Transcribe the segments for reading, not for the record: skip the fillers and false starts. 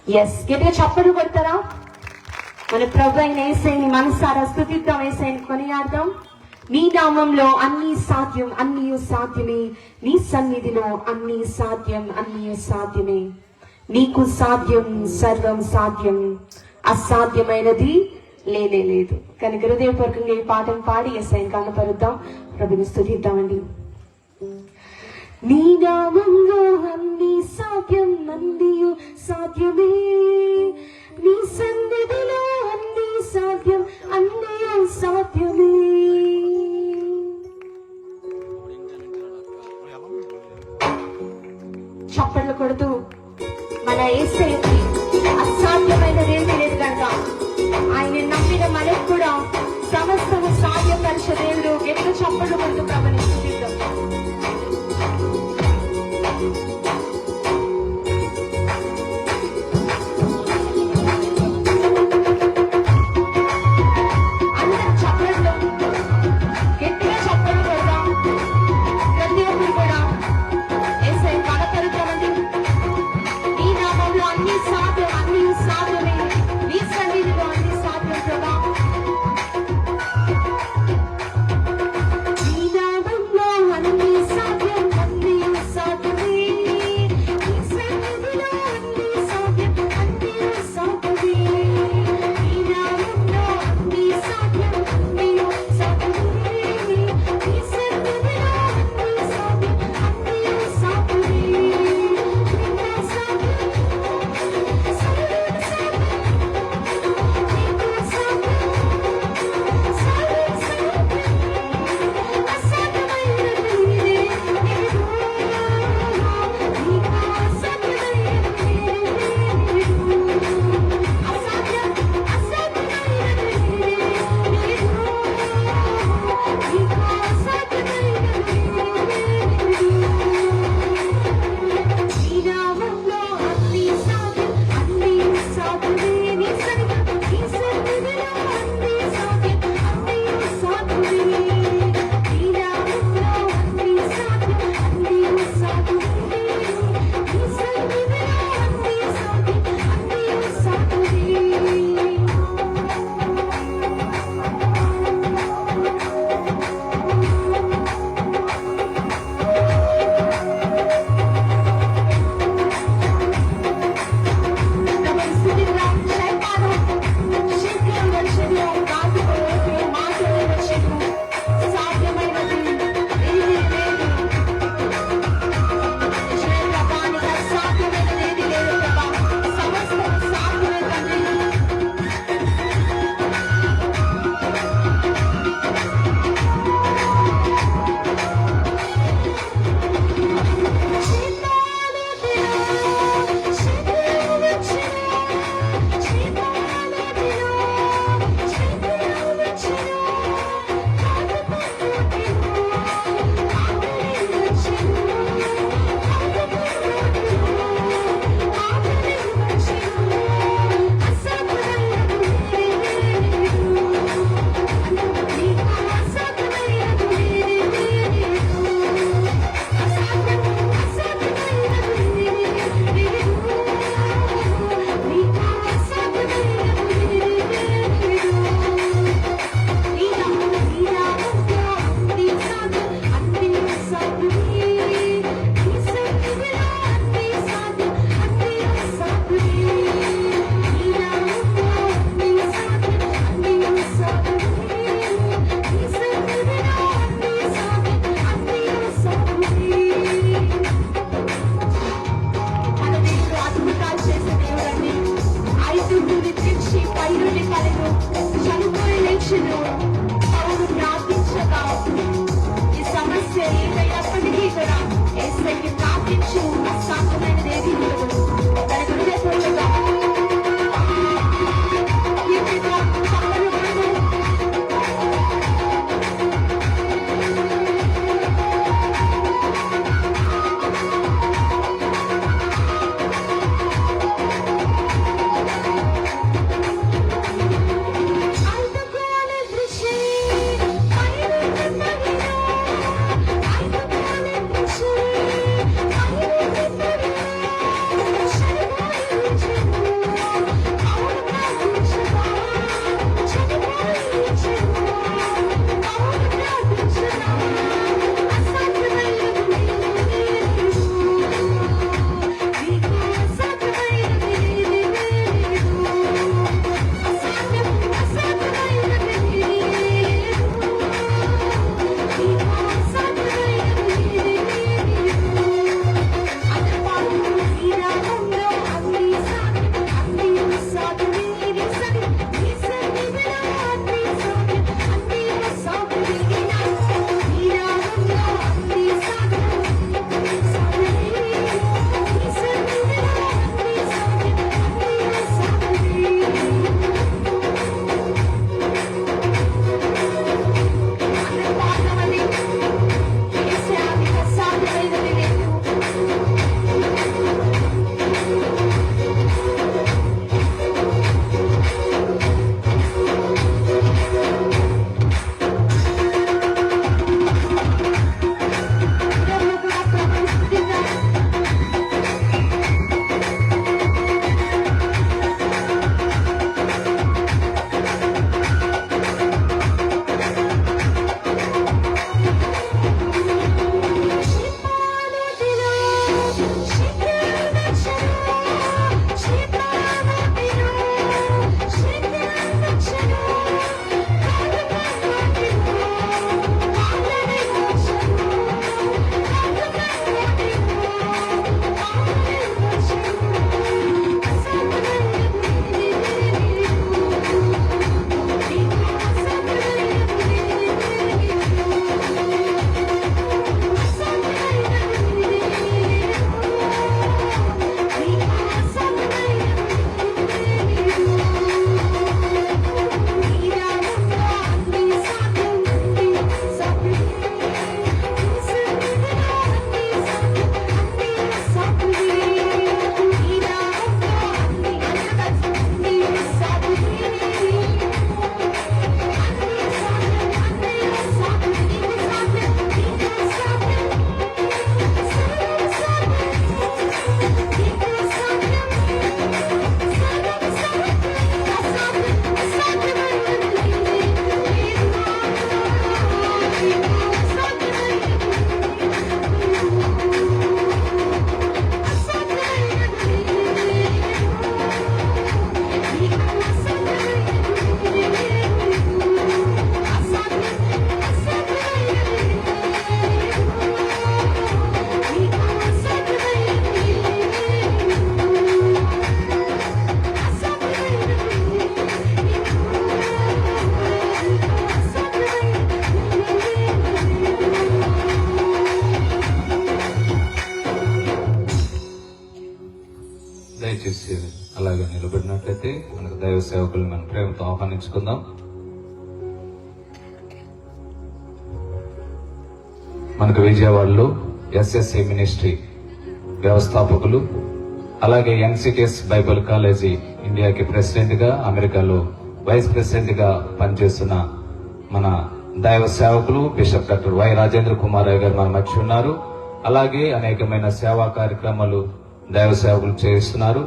Yes, గట్టిగా చప్పట్లు కొడతారా? మన ప్రభు అయిన యేసయ్యని మనసారా స్తుతిద్దాం, యేసయ్యని కొనియాడదాం. నీ నామంలో అన్ని సాధ్యం, అన్ని సాధ్యమే. నీ సన్నిధిలో అన్ని సాధ్యం, అన్ని సాధ్యమే. నీకు సాధ్యం, సర్వం సాధ్యం, అసాధ్యమైనది లేనే లేదు. కనుక హృదయపూర్వకంగా ఈ పాఠం పాడి యేసయ్యని కనపరుద్దాం, ప్రభుని స్తుతిద్దామండి. నీ నామంలో అన్ని సాధ్యం, అన్ని సాధ్యమే. నీ సన్నిధిలో అన్ని సాధ్యం, అన్ని సాధ్యమే. చప్పట్లు కొడుతూ మన యేసయ్యకి అసాధ్యమైనది ఏమీ లేదు కనుక ఆయన నమ్మిన మనకు కూడా సమస్తము సాధ్యపరిచే దేవుడు. ఎట్లు చప్పట్లు కొడుతూ ప్రభుని స్తుతిద్దాం. దయచేసి అలాగే నిలబడినట్లయితే మనకు దైవ సేవకులను మనం ప్రేమతో ఆహ్వానించుకుందాం. మనకు విజయవాడలో SSA మినిస్ట్రీ వ్యవస్థాపకులు, అలాగే NCTS బైబిల్ కాలేజీ ఇండియాకి ప్రెసిడెంట్ గా, అమెరికాలో వైస్ ప్రెసిడెంట్ గా పనిచేస్తున్న మన దైవ సేవకులు bishop doctor why Rajendra Kumaraiah గారు మన మధ్య ఉన్నారు. అలాగే అనేకమైన సేవా కార్యక్రమాలు దైవ సేవకులు చేస్తున్నారు.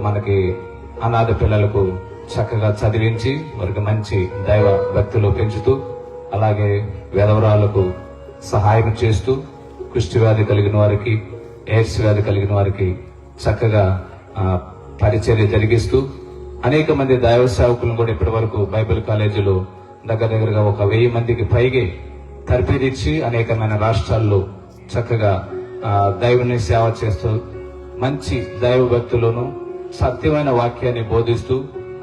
మనకి అనాథ పిల్లలకు చక్కగా చదివించి వారికి మంచి దైవ భక్తులు పెంచుతూ, అలాగే విధవరాలకు సహాయం చేస్తూ, కుష్టి వ్యాధి కలిగిన వారికి, ఎయిడ్స్ వ్యాధి కలిగిన వారికి చక్కగా పరిచర్య జరిగిస్తూ, అనేక మంది దైవ సేవకులను కూడా ఇప్పటి వరకు బైబిల్ కాలేజీలో దగ్గరగా 1000 మందికి పైగా తర్ఫీదిచ్చి అనేకమైన రాష్ట్రాల్లో చక్కగా దైవుని సేవ చేస్తూ, మంచి దైవ భక్తులను సత్యమైన వాక్యాన్ని బోధిస్తూ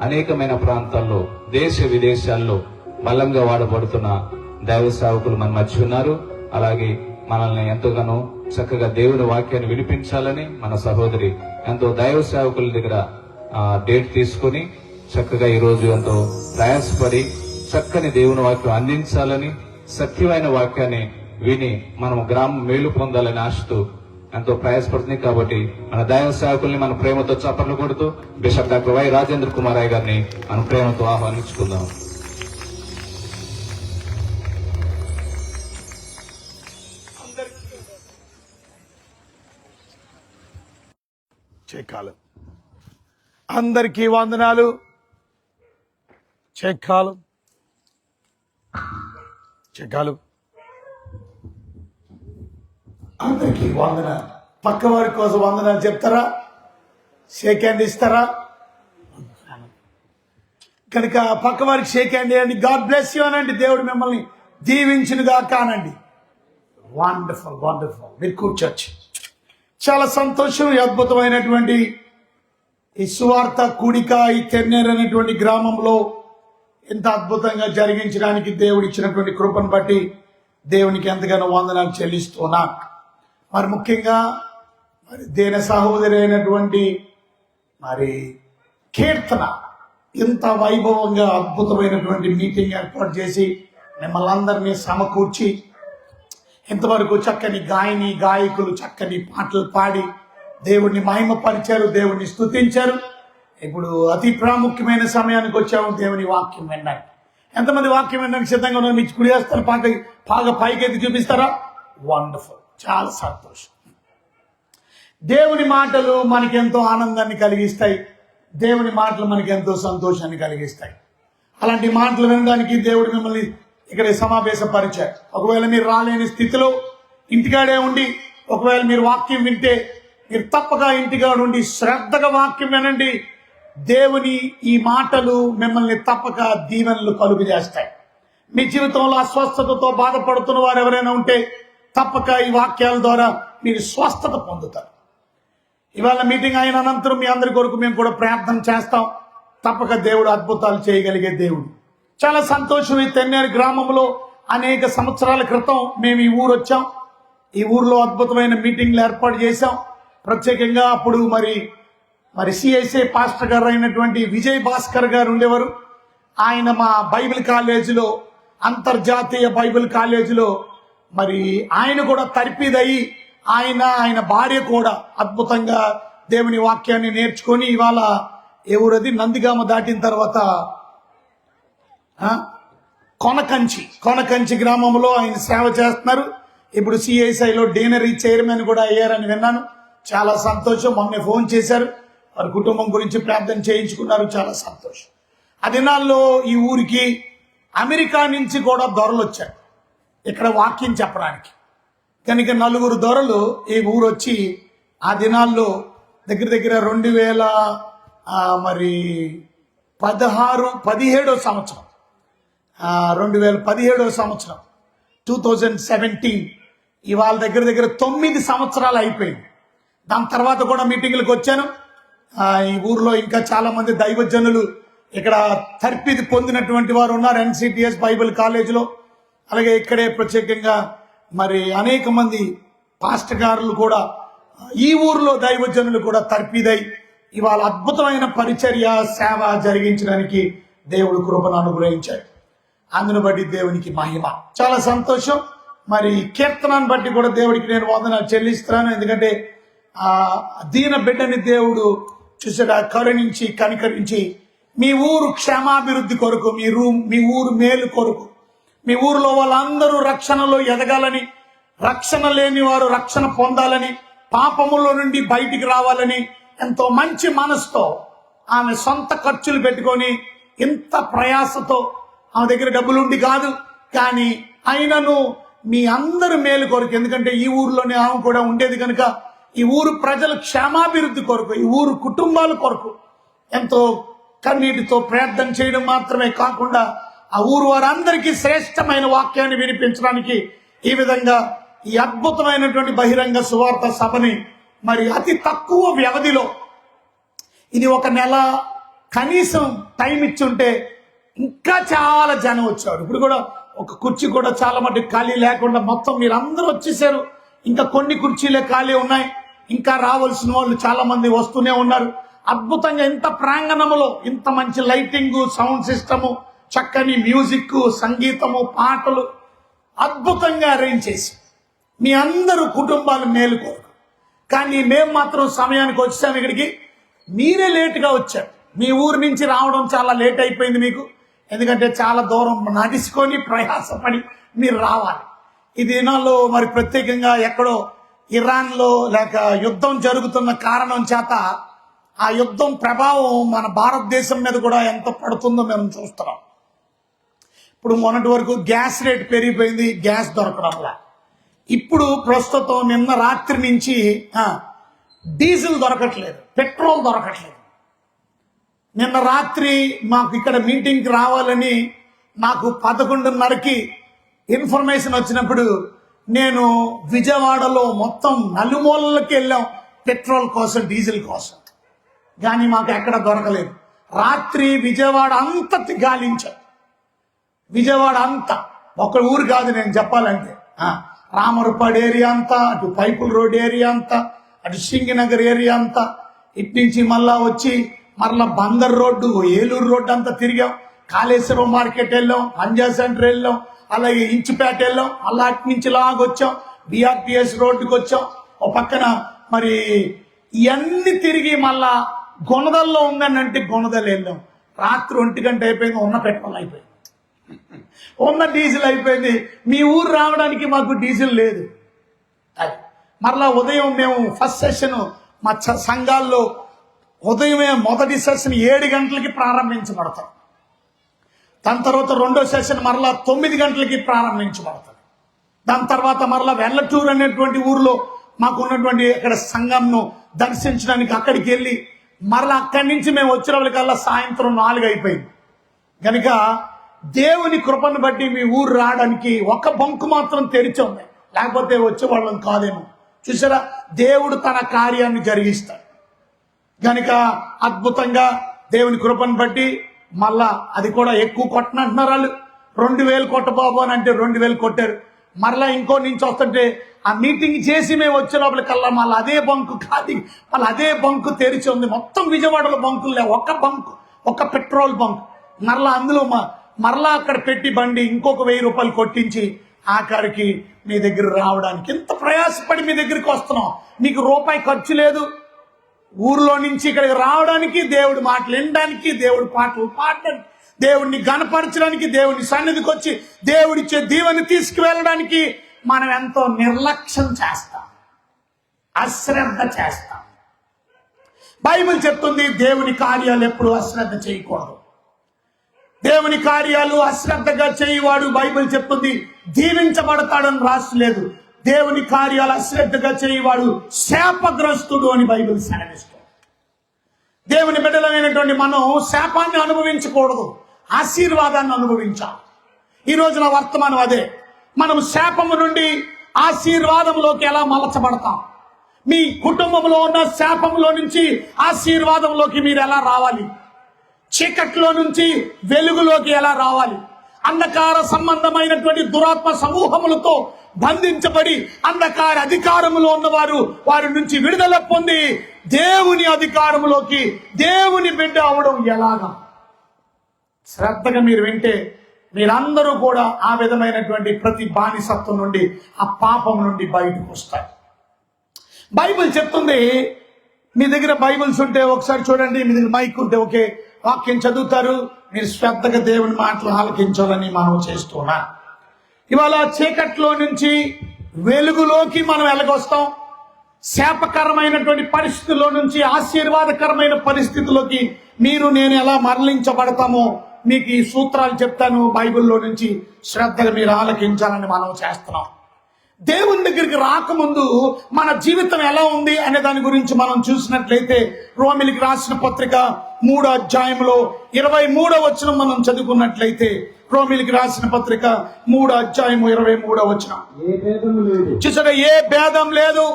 అనేకమైన ప్రాంతాల్లో, దేశ విదేశాల్లో బలంగా వాడబడుతున్న దైవ సేవకులు మన మధ్య ఉన్నారు. అలాగే మనల్ని ఎంతగానో చక్కగా దేవుని వాక్యాన్ని వినిపించాలని మన సహోదరి ఎంతో దైవ సేవకుల దగ్గర డేట్ తీసుకుని చక్కగా ఈ రోజు ఎంతో ప్రయాసపడి చక్కని దేవుని వాక్యం అందించాలని, సత్యమైన వాక్యాన్ని విని మనం గ్రామం మేలు పొందాలని ఆశతో ఎంతో ప్రయాసపడుతుంది. కాబట్టి మన దైవ సేవకుల్ని మన ప్రేమతో చప్పట్లు కొడుతూ bishop doctor why Rajendra Kumaraiah గారిని మన ప్రేమతో ఆహ్వానించుకుందాం. చెక్కాలం అందరికీ వందనాలు. చెక్కాలం అందరికీ వందనాలు. పక్కవారి కోసం వందనాలు చెప్తారా? షేక్ హ్యాండ్ ఇస్తారా? కనుక పక్కవారికి షేక్ హ్యాండ్ ఇవ్వండి. గాడ్ బ్లెస్ యూ అనండి. దేవుడు మిమ్మల్ని దీవించునుగా కానండి. Wonderful wonderful. మీరు కూర్చోచ్చు. చాలా సంతోషం. ఈ అద్భుతమైనటువంటి ఈ సువార్త కూడిక ఈ తెన్నేరు అనేటువంటి గ్రామంలో ఎంత అద్భుతంగా జరిగించడానికి దేవుడు ఇచ్చినటువంటి కృపను బట్టి దేవునికి ఎంతగానో వందనాలు చెల్లిస్తున్నా. మరి ముఖ్యంగా మరి దేన సహోదరి అయినటువంటి మరి కీర్తన ఇంత వైభవంగా అద్భుతమైనటువంటి మీటింగ్ ఏర్పాటు చేసి మిమ్మల్ని అందరినీ సమకూర్చి ఇంతవరకు చక్కని గాయకులు చక్కని పాటలు పాడి దేవుణ్ణి మహిమపరిచారు, దేవుణ్ణి స్తుతించారు. ఇప్పుడు అతి ప్రాముఖ్యమైన సమయానికి వచ్చాము దేవుని వాక్యం వినడానికి. ఎంతమంది వాక్యం వినడానికి సిద్ధంగా ఉన్నారు? మీకు కుడి హస్తాలు బాగా పైకెత్తి చూపిస్తారా? వండర్ఫుల్. చాలా సంతోషం. దేవుని మాటలు మనకెంతో ఆనందాన్ని కలిగిస్తాయి. దేవుని మాటలు మనకి ఎంతో సంతోషాన్ని కలిగిస్తాయి. అలాంటి మాటలు వినడానికి దేవుడు మిమ్మల్ని ఇక్కడ సమావేశపరిచారు. ఒకవేళ మీరు రాలేని స్థితిలో ఇంటికాడే ఉండి ఒకవేళ మీరు వాక్యం వింటే మీరు తప్పక ఇంటికాడ ఉండి శ్రద్ధగా వాక్యం వినండి. దేవుని ఈ మాటలు మిమ్మల్ని తప్పక దీవెనలు కలుగు చేస్తాయి. మీ జీవితంలో అస్వస్థతతో బాధపడుతున్న వారు ఎవరైనా ఉంటే తప్పక ఈ వాక్యాల ద్వారా మీరు స్వస్థత పొందుతారు. ఇవాళ మీటింగ్ అయిన అనంతరం మీ అందరి కొరకు మేము కూడా ప్రార్థన చేస్తాం. తప్పక దేవుడు అద్భుతాలు చేయగలిగే దేవుడు. చాలా సంతోషం. ఈ తెన్నేరు గ్రామంలో అనేక సంవత్సరాల క్రితం మేము ఈ ఊరు వచ్చాం. ఈ ఊర్లో అద్భుతమైన మీటింగ్లు ఏర్పాటు చేశాం. ప్రత్యేకంగా అప్పుడు మరి CSA పాస్టర్ గారు అయినటువంటి విజయ్ భాస్కర్ గారు ఉండేవారు. ఆయన మా బైబిల్ కాలేజీలో, అంతర్జాతీయ బైబిల్ కాలేజీలో మరి ఆయన కూడా తర్ఫీదయ్యి ఆయన భార్య కూడా అద్భుతంగా దేవుని వాక్యాన్ని నేర్చుకొని ఇవాళ ఎవరది నందిగామ దాటిన తర్వాత కొనకంచి గ్రామంలో ఆయన సేవ చేస్తున్నారు. ఇప్పుడు CSIలో డీనరీ చైర్మన్ కూడా అయ్యారని విన్నాను. చాలా సంతోషం. మొన్న ఫోన్ చేశారు, వారి కుటుంబం గురించి ప్రార్థన చేయించుకున్నారు. చాలా సంతోషం. ఆ దినాల్లో ఈ ఊరికి అమెరికా నుంచి కూడా దొరలు వచ్చారు ఇక్కడ వాక్యం చెప్పడానికి. కనుక 4 దొరలు ఈ ఊరు వచ్చి ఆ దినాల్లో దగ్గర 2017 సంవత్సరం 2017 ఇవాళ దగ్గర 9 సంవత్సరాలు అయిపోయింది. దాని తర్వాత కూడా మీటింగ్లకు వచ్చాను. ఈ ఊర్లో ఇంకా చాలా మంది దైవజనులు ఇక్కడ తర్ఫీదు పొందినటువంటి వారు ఉన్నారు NCTS బైబిల్ కాలేజీలో. అలాగే ఇక్కడే ప్రత్యేకంగా మరి అనేక మంది పాస్టర్ గారులు కూడా ఈ ఊర్లో దైవజనులు కూడా తర్ఫీదై ఇవాళ అద్భుతమైన పరిచర్య సేవ జరిగించడానికి దేవుడు కృపను అనుగ్రహించాడు. అందును బట్టి దేవునికి మహిమ. చాలా సంతోషం. మరి కీర్తనాన్ని బట్టి కూడా దేవుడికి నేను వందనాలు చెల్లిస్తున్నాను. ఎందుకంటే దీన బిడ్డని దేవుడు చూసాడా, కరుణించి కనికరించి మీ ఊరు క్షేమాభివృద్ధి కొరకు, మీ ఊరు మేలు కొరకు, మీ ఊరిలో వాళ్ళందరూ రక్షణలో ఎదగాలని, రక్షణ లేని వారు రక్షణ పొందాలని, పాపములో నుండి బయటికి రావాలని ఎంతో మంచి మనసుతో ఆమె సొంత ఖర్చులు పెట్టుకొని ఇంత ప్రయాసతో, ఆమె దగ్గర డబ్బులుండి కాదు కానీ అయినను మీ అందరు మేలు కొరకు, ఎందుకంటే ఈ ఊరిలోనే ఆమె కూడా ఉండేది కనుక ఈ ఊరు ప్రజల క్షేమాభివృద్ధి కొరకు, ఈ ఊరు కుటుంబాల కొరకు ఎంతో కన్నీటితో ప్రార్థన చేయడం మాత్రమే కాకుండా ఆ ఊరు వారందరికీ శ్రేష్టమైన వాక్యాన్ని వినిపించడానికి ఈ విధంగా ఈ అద్భుతమైనటువంటి బహిరంగ సువార్త సభని మరి అతి తక్కువ వ్యవధిలో, ఇది 1 నెల కనీసం టైం ఇచ్చుంటే ఇంకా చాలా జనం వచ్చారు. ఇప్పుడు కూడా ఒక కుర్చీ కూడా చాలా మటుకు ఖాళీ లేకుండా మొత్తం మీరు అందరూ వచ్చేసారు. ఇంకా కొన్ని కుర్చీలే ఖాళీ ఉన్నాయి. ఇంకా రావాల్సిన వాళ్ళు చాలా మంది వస్తూనే ఉన్నారు. అద్భుతంగా ఇంత ప్రాంగణంలో ఇంత మంచి లైటింగ్, సౌండ్ సిస్టము, చక్కని మ్యూజిక్, సంగీతము, పాటలు అద్భుతంగా అరేంజ్ చేసి మీ అందరూ కుటుంబాలు మేలు కోరు. కానీ మేము మాత్రం సమయానికి వచ్చాము ఇక్కడికి. మీరే లేటుగా వచ్చారు. మీ ఊరు నుంచి రావడం చాలా లేట్ అయిపోయింది మీకు. ఎందుకంటే చాలా దూరం నడుచుకొని ప్రయాసపడి మీరు రావాలి. ఈ దినాల్లో మరి ప్రత్యేకంగా ఎక్కడో ఇరాన్లో లేక యుద్ధం జరుగుతున్న కారణం చేత ఆ యుద్ధం ప్రభావం మన భారతదేశం మీద కూడా ఎంత పడుతుందో మేము చూస్తున్నాం. ఇప్పుడు మొన్నటి వరకు గ్యాస్ రేట్ పెరిగిపోయింది, గ్యాస్ దొరకడంలా. ఇప్పుడు ప్రస్తుతం నిన్న రాత్రి నుంచి డీజిల్ దొరకట్లేదు, పెట్రోల్ దొరకట్లేదు. నిన్న రాత్రి మాకు ఇక్కడ మీటింగ్కి రావాలని నాకు 11:30కి ఇన్ఫర్మేషన్ వచ్చినప్పుడు నేను విజయవాడలో మొత్తం నలుమూలలకి వెళ్ళాం పెట్రోల్ కోసం, డీజిల్ కోసం. కానీ మాకు ఎక్కడ దొరకలేదు. రాత్రి విజయవాడ అంతా గాలించాం. విజయవాడ అంతా, ఒక ఊరు కాదు నేను చెప్పాలంటే, రామరుపాడు ఏరియా అంతా, అటు పైపుల్ రోడ్ ఏరియా అంతా, అటు సింగినగర్ ఏరియా అంతా, ఇటు నుంచి మళ్ళా వచ్చి మరలా బందర్ రోడ్డు, ఏలూరు రోడ్డు అంతా తిరిగాం. కాళేశ్వరం మార్కెట్ వెళ్ళాం, పంజా సెంటర్ వెళ్ళాం, అలాగే ఇంచుపేట వెళ్ళాం, మళ్ళా అటు నుంచి లాగొచ్చాం, బిఆర్టీఎస్ రోడ్డుకి వచ్చాం. ఒక పక్కన మరి ఇవన్నీ తిరిగి మళ్ళా గొనదల్లో ఉందనంటే గొనదలు వెళ్ళాం. రాత్రి 1 గంట అయిపోయింది, ఉన్న పెట్రోల్ అయిపోయింది, ఉన్న డీజిల్ అయిపోయింది. మీ ఊరు రావడానికి మాకు డీజిల్ లేదు. అది మరలా ఉదయం మేము ఫస్ట్ సెషన్ మా సంఘాల్లో ఉదయమే మొదటి సెషన్ 7 గంటలకి ప్రారంభించబడతాం. దాని తర్వాత రెండో సెషన్ మరలా 9 గంటలకి ప్రారంభించబడతాం. దాని తర్వాత మరలా వెల్లటూరు అనేటువంటి ఊరిలో మాకు ఉన్నటువంటి ఇక్కడ సంఘంను దర్శించడానికి అక్కడికి వెళ్ళి మరలా అక్కడి నుంచి మేము వచ్చినప్పటికల్లా సాయంత్రం 4 అయిపోయింది. కనుక దేవుని కృపను బట్టి మీ ఊరు రావడానికి ఒక బంకు మాత్రం తెరిచి ఉంది, లేకపోతే వచ్చేవాళ్ళం కాదేమో. చూసారా, దేవుడు తన కార్యాన్ని జరిగిస్తాడు. కనుక అద్భుతంగా దేవుని కృపను బట్టి మళ్ళా అది కూడా ఎక్కువ కొట్టనంటున్నారు వాళ్ళు. 2000 కొట్టబాబు అని అంటే 2000 కొట్టారు. మరలా ఇంకో నుంచి వస్తుంటే ఆ మీటింగ్ చేసి మేము వచ్చే లోపలికల్లా మళ్ళీ అదే బంకు కాదు, మళ్ళీ అదే బంకు తెరిచి ఉంది. మొత్తం విజయవాడలో బంకులు లేవు, ఒక బంకు, ఒక పెట్రోల్ బంక్. మరలా అందులో మరలా అక్కడ పెట్టి బండి ఇంకొక 1000 రూపాయలు కొట్టించి ఆఖరికి మీ దగ్గర రావడానికి ఇంత ప్రయాసపడి మీ దగ్గరికి వస్తున్నాం. మీకు రూపాయి ఖర్చు లేదు. ఊర్లో నుంచి ఇక్కడికి రావడానికి, దేవుడి మాటలు వినడానికి, దేవుడి పాటలు పాడడానికి, దేవుడిని గణపరచడానికి, దేవుడి సన్నిధికి వచ్చి దేవుడిచ్చే దీవెని తీసుకువెళ్ళడానికి మనం ఎంతో నిర్లక్ష్యం చేస్తాం, అశ్రద్ధ చేస్తాం. బైబిల్ చెప్తుంది దేవుని కార్యాలు ఎప్పుడు అశ్రద్ధ చేయకూడదు. దేవుని కార్యాలు అశ్రద్ధగా చేయవాడు, బైబిల్ చెప్తుంది, దీవించబడతాడని రాసలేదు. దేవుని కార్యాలు అశ్రద్ధగా చేయవాడు శాపగ్రస్తుడు అని బైబిల్ సెలవిస్తుంది. దేవుని బిడ్డలైనటువంటి మనం శాపాన్ని అనుభవించకూడదు, ఆశీర్వాదాన్ని అనుభవించాలి. ఈ రోజున వర్తమానం అదే. మనం శాపము నుండి ఆశీర్వాదంలోకి ఎలా మలచబడతాం, మీ కుటుంబంలో ఉన్న శాపంలో నుంచి ఆశీర్వాదంలోకి మీరు ఎలా రావాలి, చీకట్లో నుంచి వెలుగులోకి ఎలా రావాలి, అంధకార సంబంధమైనటువంటి దురాత్మ సమూహములతో బంధించబడి అంధకార అధికారములో ఉన్నవారు వారి నుంచి విడుదల పొంది దేవుని అధికారంలోకి దేవుని బిడ్డ అవడం ఎలాగా? శ్రద్ధగా మీరు వింటే మీరందరూ కూడా ఆ విధమైనటువంటి ప్రతి బానిసత్వం నుండి, ఆ పాపం నుండి బయటకు వస్తారు. బైబిల్ చెప్తుంది, మీ దగ్గర బైబిల్స్ ఉంటే ఒకసారి చూడండి, మీ దగ్గర మైక్ ఉంటే ఒకే వాక్యం చదువుతారు, మీరు శ్రద్ధగా దేవుని మాటలు ఆలకించాలని మనం చేస్తున్నా. ఇవాళ చీకట్లో నుంచి వెలుగులోకి మనం ఎలాగొస్తాం, శాపకరమైనటువంటి పరిస్థితుల్లో నుంచి ఆశీర్వాదకరమైన పరిస్థితుల్లోకి మీరు నేను ఎలా మరలించబడతామో మీకు ఈ సూత్రాలు చెప్తాను. బైబిల్లో నుంచి శ్రద్ధగా మీరు ఆలకించాలని మనం చేస్తున్నాం. దేవుని దగ్గరికి రాకముందు మన జీవితం ఎలా ఉంది అనే దాని గురించి మనం చూసినట్లయితే రోమిలికి రాసిన పత్రిక 3వ అధ్యాయంలో 23వ వచనం మనం చదువుకున్నట్లయితే, రోమిలికి రాసిన పత్రిక 3వ అధ్యాయము 23వ వచనం. చూసారా, ఏ భేదం లేదు,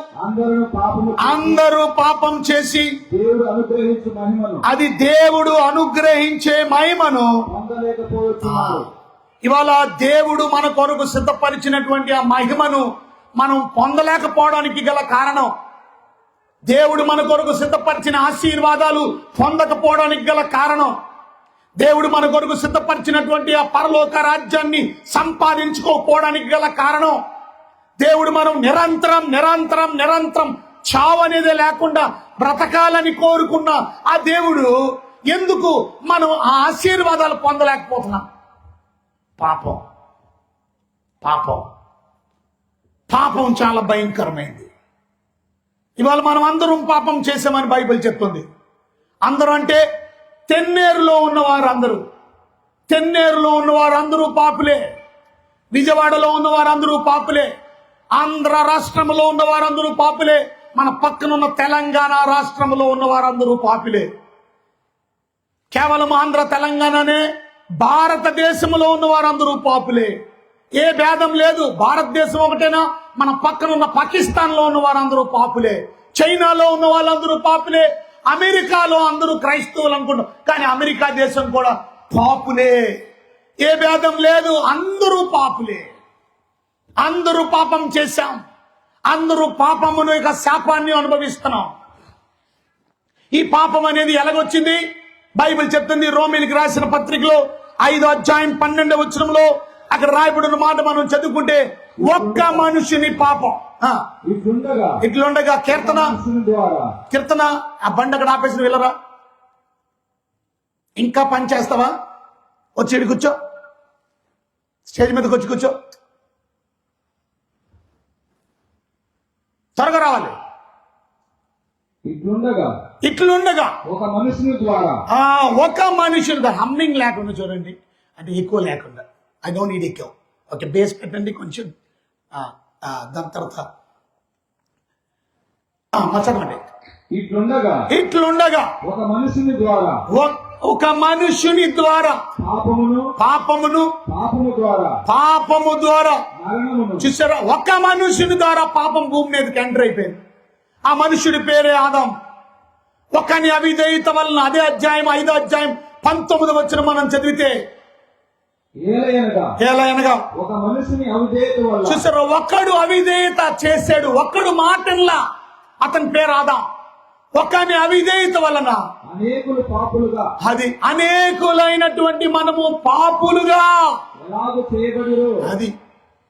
అందరూ పాపం చేసి అది దేవుడు అనుగ్రహించే మహిమను ఇవాళ దేవుడు మన కొరకు సిద్ధపరిచినటువంటి ఆ మహిమను మనం పొందలేకపోవడానికి గల కారణం, దేవుడు మన కొరకు సిద్ధపరిచిన ఆశీర్వాదాలు పొందకపోవడానికి గల కారణం, దేవుడు మన కొరకు సిద్ధపరిచినటువంటి ఆ పరలోక రాజ్యాన్ని సంపాదించుకోకపోవడానికి గల కారణం, దేవుడు మనం నిరంతరం నిరంతరం నిరంతరం చావు అనేది లేకుండా బ్రతకాలని కోరుకున్న ఆ దేవుడు ఎందుకు మనం ఆ ఆశీర్వాదాలు పొందలేకపోతున్నాం? పాపం. పాపం పాపం చాలా భయంకరమైంది. ఇవాళ మనం అందరం పాపం చేసామని బైబిల్ చెప్తుంది. అందరూ అంటే తెన్నేరులో ఉన్నవారందరూ, తెన్నేరులో ఉన్నవారందరూ పాపులే, విజయవాడలో ఉన్నవారందరూ పాపులే, ఆంధ్ర రాష్ట్రంలో ఉన్నవారందరూ పాపులే, మన పక్కనున్న తెలంగాణ రాష్ట్రంలో ఉన్నవారందరూ పాపులే. కేవలం ఆంధ్ర తెలంగాణనే, భారతదేశంలో ఉన్న వారందరూ పాపులే. ఏ భేదం లేదు, భారతదేశం ఒకటేనా, మన పక్కన ఉన్న పాకిస్తాన్ లో ఉన్న వారందరూ పాపులే, చైనాలో ఉన్న వాళ్ళందరూ పాపులే, అమెరికాలో అందరూ క్రైస్తవులు అనుకుంటాం, కానీ అమెరికా దేశం కూడా పాపులే. ఏ భేదం లేదు, అందరూ పాపులే. అందరూ పాపం చేశాం, అందరూ పాపమును యొక్క శాపాన్ని అనుభవిస్తున్నాం. ఈ పాపం అనేది ఎలాగొచ్చింది? బైబిల్ చెప్తుంది, రోమిలికి రాసిన పత్రికలో 5వ అధ్యాయం 12వ వచనంలో అక్కడ రాయబడిన మాట మనం చదువుకుంటే, ఒక్క మనుషుని పాపం ఇట్లుండగా కీర్తన ఆ బండి అక్కడ ఆపేసిన వెళ్ళరా, ఇంకా పని చేస్తావా? వచ్చి ఇటు కూర్చో, స్టేజ్ మీదకి వచ్చి కూర్చో, త్వరగా రావాలి. ఇట్లుండగా ఒక మనుషుని ద్వారా, ఒక మనుషుడు, హమ్మింగ్ లేకుండా చూడండి, అంటే ఎక్కువ లేకుండా, ఐ డోంట్ నీడ్ ఎక్కువ, ఓకే, బేస్ పెట్టండి కొంచెం, దాని తర్వాత మచ్చండి. ఇట్లుండగా ఒక మనుషుని ద్వారా, ఒక మనుషుని ద్వారా పాపము ద్వారా చూసారా, ఒక మనుషుని ద్వారా పాపం భూమి మీదకి ఎంటర్ అయిపోయింది. ఆ మనుషుడి పేరే ఆదాం. ఒకని అవిధేయత వలన, అదే అధ్యాయం 5వ అధ్యాయం 19వ వచనం మనం చదివితే, ఏలయనగా ఒక మనుషుని అవిధేయత వల్ల, చూసారా, ఒక్కడు అవిధేయత చేశాడు, ఒక్కడు మాటల్లా, అతని పేరు ఆదాం. ఒకని అవిధేయత వలన అనేకులు పాపులుగా, అది అనేకులైనటువంటి మనము పాపులుగా ఎలాగో చేయబడిరు, అది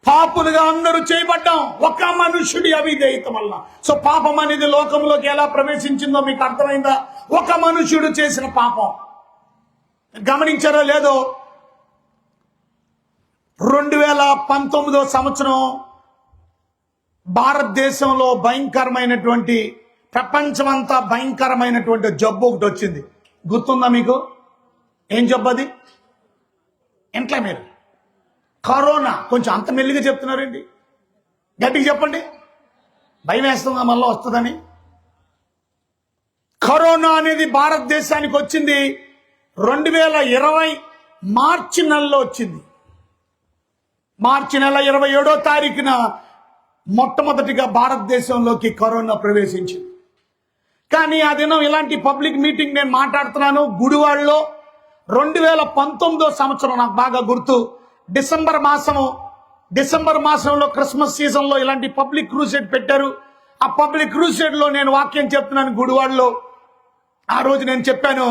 పాపులుగా అందరూ చేయబడ్డాం ఒక మనుషుడి అవిధేయత వల్ల. సో పాపం అనేది లోకంలోకి ఎలా ప్రవేశించిందో మీకు అర్థమైందా? ఒక మనుషుడు చేసిన పాపం. గమనించారో లేదో, 2019వ సంవత్సరం భారతదేశంలో భయంకరమైనటువంటి, ప్రపంచమంతా భయంకరమైనటువంటి జబ్బు ఒకటి వచ్చింది. గుర్తుందా మీకు? ఏం జబ్బు అది? ఇంట్లో మీరు కరోనా. కొంచెం అంత మెల్లిగా చెప్తున్నారండి, గట్టిగా చెప్పండి, భయం వేస్తుందా మళ్ళీ వస్తుందని. కరోనా అనేది భారతదేశానికి వచ్చింది 2020 మార్చి నెలలో వచ్చింది. మార్చి నెల 27వ తారీఖున మొట్టమొదటిగా భారతదేశంలోకి కరోనా ప్రవేశించింది. కానీ ఆ దినం ఇలాంటి పబ్లిక్ మీటింగ్ నేను మాట్లాడుతున్నాను గుడివాడలో. 2019వ సంవత్సరం నాకు బాగా గుర్తు, డిసెంబర్ మాసంలో క్రిస్మస్ సీజన్ లో ఇలాంటి పబ్లిక్ క్రూసైడ్ పెట్టారు. ఆ పబ్లిక్ క్రూసేడ్ లో నేను వాక్యం చెప్తున్నాను గుడివాడలో. ఆ రోజు నేను చెప్పాను,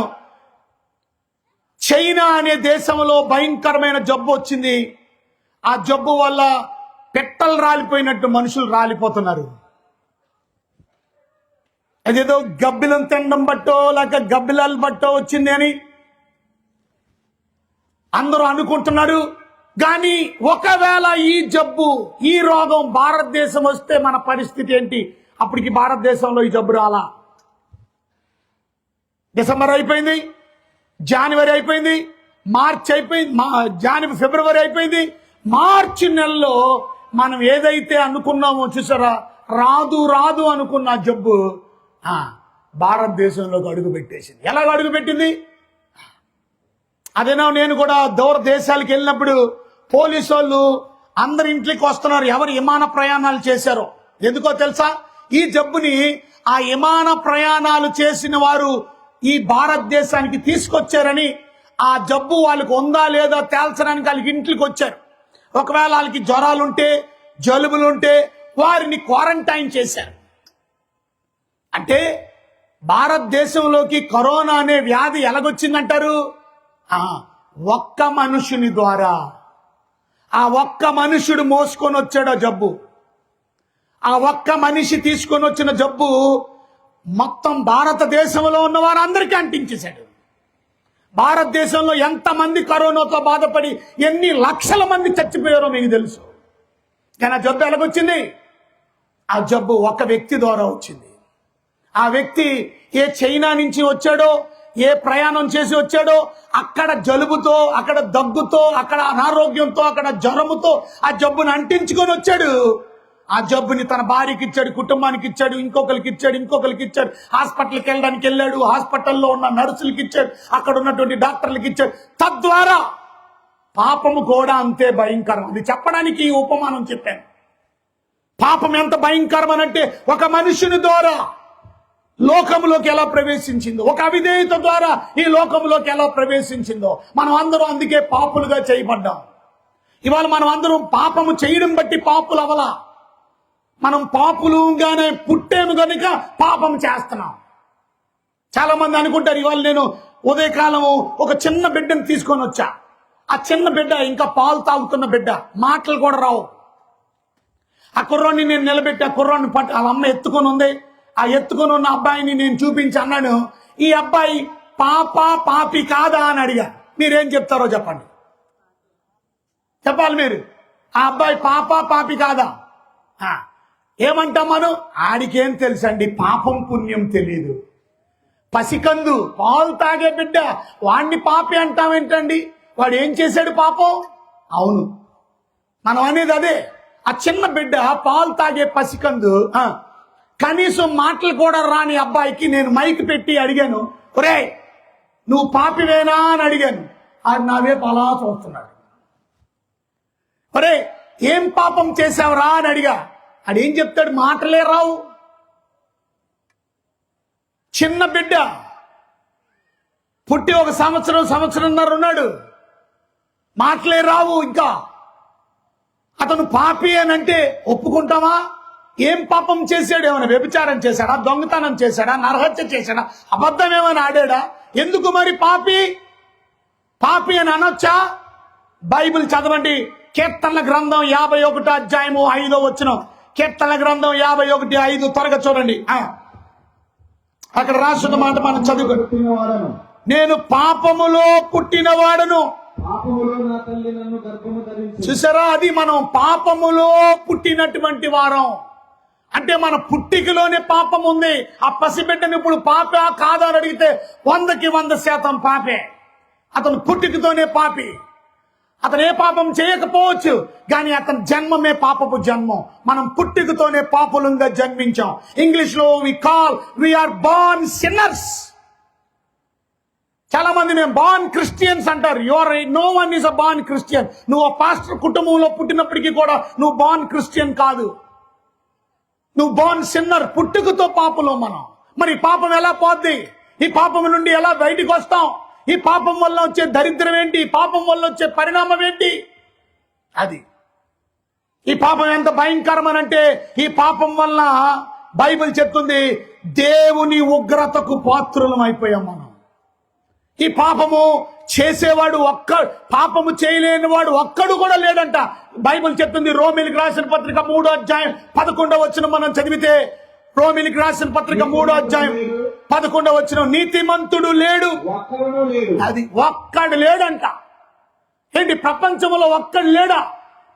చైనా అనే దేశంలో భయంకరమైన జబ్బు వచ్చింది. ఆ జబ్బు వల్ల పెట్టలు రాలిపోయినట్టు మనుషులు రాలిపోతున్నారు. అదేదో గబ్బిలం తినడం బట్టో లేక గబ్బిలాలు బట్టో వచ్చింది అని అందరూ అనుకుంటున్నారు. కానీ ఒకవేళ ఈ జబ్బు, ఈ రోగం భారతదేశం వస్తే మన పరిస్థితి ఏంటి? అప్పటికి భారతదేశంలో ఈ జబ్బు రాలా. డిసెంబర్ అయిపోయింది, జనవరి అయిపోయింది, మార్చి అయిపోయింది, ఫిబ్రవరి అయిపోయింది. మార్చి నెలలో మనం ఏదైతే అనుకున్నామో చూసారా, రాదు రాదు అనుకున్న జబ్బు భారతదేశంలోకి అడుగు పెట్టేసింది. ఎలాగ అడుగు పెట్టింది? అదేనా, నేను కూడా దూర దేశాలకు వెళ్ళినప్పుడు పోలీసు వాళ్ళు అందరి ఇంట్లోకి వస్తున్నారు, ఎవరు విమాన ప్రయాణాలు చేశారో. ఎందుకో తెలుసా? ఈ జబ్బుని ఆ విమాన ప్రయాణాలు చేసిన వారు ఈ భారతదేశానికి తీసుకొచ్చారని, ఆ జబ్బు వాళ్ళకి ఉందా లేదా తేల్చడానికి వాళ్ళకి ఇంట్లోకి వచ్చారు. ఒకవేళ వాళ్ళకి జ్వరాలుంటే, జలుబులుంటే వారిని క్వారంటైన్ చేశారు. అంటే భారతదేశంలోకి కరోనా అనే వ్యాధి ఎలాగొచ్చిందంటారు? ఒక్క మనుషుని ద్వారా. ఆ ఒక్క మనుషుడు మోసుకొని వచ్చాడు ఆ జబ్బు. ఆ ఒక్క మనిషి తీసుకొని వచ్చిన జబ్బు మొత్తం భారతదేశంలో ఉన్న వారందరికీ అంటించేశాడు. భారతదేశంలో ఎంతమంది కరోనాతో బాధపడి ఎన్ని లక్షల మంది చచ్చిపోయారో మీకు తెలుసు. కానీ ఆ జబ్బు ఎలాగొచ్చింది? ఆ జబ్బు ఒక వ్యక్తి ద్వారా వచ్చింది. ఆ వ్యక్తి ఏ చైనా నుంచి వచ్చాడో, ఏ ప్రయాణం చేసి వచ్చాడో, అక్కడ జలుబుతో, అక్కడ దగ్గుతో, అక్కడ అనారోగ్యంతో, అక్కడ జ్వరముతో ఆ జబ్బుని అంటించుకొని వచ్చాడు. ఆ జబ్బుని తన భార్యకి ఇచ్చాడు, కుటుంబానికి ఇచ్చాడు, ఇంకొకరికి ఇచ్చాడు, హాస్పిటల్కి వెళ్ళడానికి వెళ్ళాడు, హాస్పిటల్లో ఉన్న నర్సులకి ఇచ్చాడు, అక్కడ ఉన్నటువంటి డాక్టర్లకి ఇచ్చాడు. తద్వారా పాపము కూడా అంతే భయంకరం. అది చెప్పడానికి ఈ ఉపమానం చెప్పాను. పాపం ఎంత భయంకరం అనంటే, ఒక మనుషుని ద్వారా లోకంలోకి ఎలా ప్రవేశించిందో, ఒక అవిధేయత ద్వారా ఈ లోకంలోకి ఎలా ప్రవేశించిందో, మనం అందరం అందుకే పాపులుగా చేయబడ్డాం. ఇవాళ మనం అందరం పాపము చేయడం బట్టి పాపులు అవలా, మనం పాపులుగానే పుట్టాము కనుక పాపం చేస్తున్నాం. చాలా మంది అనుకుంటారు, ఇవాళ నేను ఉదయకాలం ఒక చిన్న బిడ్డను తీసుకొని వచ్చా. ఆ చిన్న బిడ్డ ఇంకా పాలు తాగుతున్న బిడ్డ, మాటలు కూడా రావు. ఆ కుర్రాన్ని నేను నిలబెట్టి ఆ కుర్రాన్ని పట్టి వాళ్ళ అమ్మ ఎత్తుకొని ఉంది. ఆ ఎత్తుకొని ఉన్న అబ్బాయిని నేను చూపించి అన్నాను, ఈ అబ్బాయి పాపి కాదా అని అడిగా. మీరేం చెప్తారో చెప్పండి, చెప్పాలి మీరు. ఆ అబ్బాయి పాపి కాదా? ఏమంటాం మనం? ఆడికేం తెలుసండి, పాపం పుణ్యం తెలీదు. పసికందు పాలు తాగే బిడ్డ, వాడిని పాపి అంటామేంటండి? వాడు ఏం చేశాడు పాపం? అవును, మనం అనేది అదే. ఆ చిన్న బిడ్డ, పాలు తాగే పసికందు, కనీసం మాటలు కూడా రాని అబ్బాయికి నేను మైక్ పెట్టి అడిగాను, ఒరే నువ్వు పాపివేనా అని అడిగాను. అది నా వైపు అలా చూస్తున్నాడు. ఒరే ఏం పాపం చేశావురా అని అడిగా. అదేం చెప్తాడు? మాటలే రావు. చిన్న బిడ్డ పుట్టి ఒక సంవత్సరంన్నర ఉన్నాడు, మాటలే రావు. ఇంకా అతను పాపి అని అంటే ఒప్పుకుంటామా? ఏం పాపం చేశాడు? ఏమైనా వ్యభిచారం చేశాడా? దొంగతనం చేశాడా? నరహత్య చేశాడా? అబద్ధం ఏమైనా ఆడాడా? ఎందుకు మరి పాపి అని అనొచ్చా? బైబిల్ చదవండి, కీర్తనల గ్రంథం 51 అధ్యాయము 5వ వచనం. కీర్తనల గ్రంథం 51:5 త్వరగా చూడండి. అక్కడ రాసున్న మాట మనం చదువుకోండి. నేను పాపములో పుట్టినవాడను. చూసారా, అది మనం పాపములో పుట్టినటువంటి వారం. అంటే మన పుట్టికలోనే పాపం ఉంది. ఆ పసిబిడ్డను ఇప్పుడు పాపా కాదా అని అడిగితే 100కి 100% పాపే. అతను పుట్టికతోనే పాపి. అతను ఏ పాపం చేయకపోవచ్చు, కానీ అతని జన్మమే పాపపు జన్మం. మనం పుట్టికతోనే పాపులంగా జన్మించాం. ఇంగ్లీష్ లో వీఆర్ బార్న్ సిన్నర్స్. చాలా మంది నేను బార్న్ క్రిస్టియన్స్ అంటారు. No one is a born Christian. నువ్వు ఆ పాస్టర్ కుటుంబంలో పుట్టినప్పటికీ కూడా నువ్వు బార్న్ క్రిస్టియన్ కాదు, నువ్వు బార్న్ సిన్నర్. పుట్టుకతో పాపలో మనం. మరి పాపం ఎలా పోద్ది? ఈ పాపం నుండి ఎలా బయటికి వస్తాం? ఈ పాపం వల్ల వచ్చే దరిద్రం ఏంటి? ఈ పాపం వల్ల వచ్చే పరిణామం ఏంటి? అది ఈ పాపం ఎంత భయంకరం అనంటే, ఈ పాపం వల్ల బైబిల్ చెప్తుంది దేవుని ఉగ్రతకు పాత్రులం అయిపోయాం మనం. ఈ పాపము చేసేవాడు పాపము చేయలేని వాడు ఒక్కడు కూడా లేడంట. బైబిల్ చెప్తుంది రోమిలికి రాసిన పత్రిక 3వ అధ్యాయం 11వ వచనం మనం చదివితే, రోమిలికి రాసిన పత్రిక 3వ అధ్యాయం 11వ వచనం, నీతిమంతుడు లేడు, అది ఒక్కడు లేడంట. ఏంటి, ప్రపంచంలో ఒక్కడు లేడా?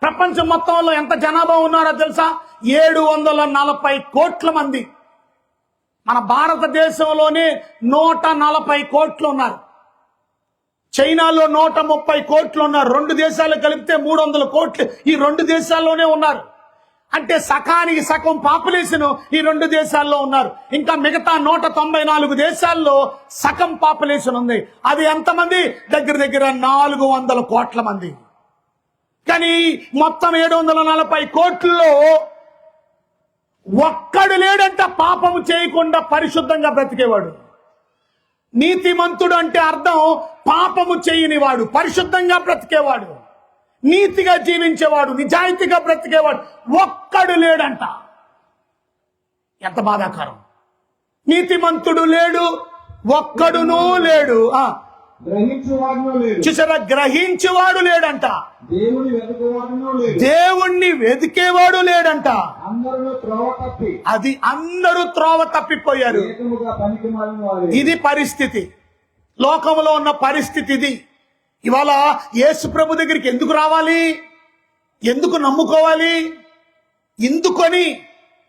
ప్రపంచం మొత్తంలో ఎంత జనాభా ఉన్నారో తెలుసా? 740 కోట్ల మంది. మన భారతదేశంలోనే 140 కోట్లు ఉన్నారు. చైనాలో 130 కోట్లు ఉన్నారు. 2 దేశాలు కలిపితే 300 కోట్లు ఈ 2 దేశాల్లోనే ఉన్నారు. అంటే సకానికి సగం పాపులేషన్ ఈ 2 దేశాల్లో ఉన్నారు. ఇంకా మిగతా 194 దేశాల్లో సగం పాపులేషన్ ఉంది. అది ఎంతమంది? దగ్గర దగ్గర 400 కోట్ల మంది. కానీ మొత్తం 740 కోట్లలో ఒక్కడు లేడంట పాపము చేయకుండా పరిశుద్ధంగా బ్రతికేవాడు. నీతిమంతుడు అంటే అర్థం పాపము చేయని వాడు, పరిశుద్ధంగా బ్రతికేవాడు, నీతిగా జీవించేవాడు, నిజాయితీగా బ్రతికేవాడు ఒక్కడు లేడంట. ఎంత బాధాకరం! నీతిమంతుడు లేడు, ఒక్కడునూ లేడు. చూసారా, గ్రహించేవాడు లేడంట, దేవుణ్ణి వెతికేవాడు లేడంట. అది అందరూ త్రోవ తప్పిపోయారు. ఇది పరిస్థితి, లోకంలో ఉన్న పరిస్థితి ఇది. ఇవాళ యేసు ప్రభు దగ్గరికి ఎందుకు రావాలి, ఎందుకు నమ్ముకోవాలి? ఎందుకని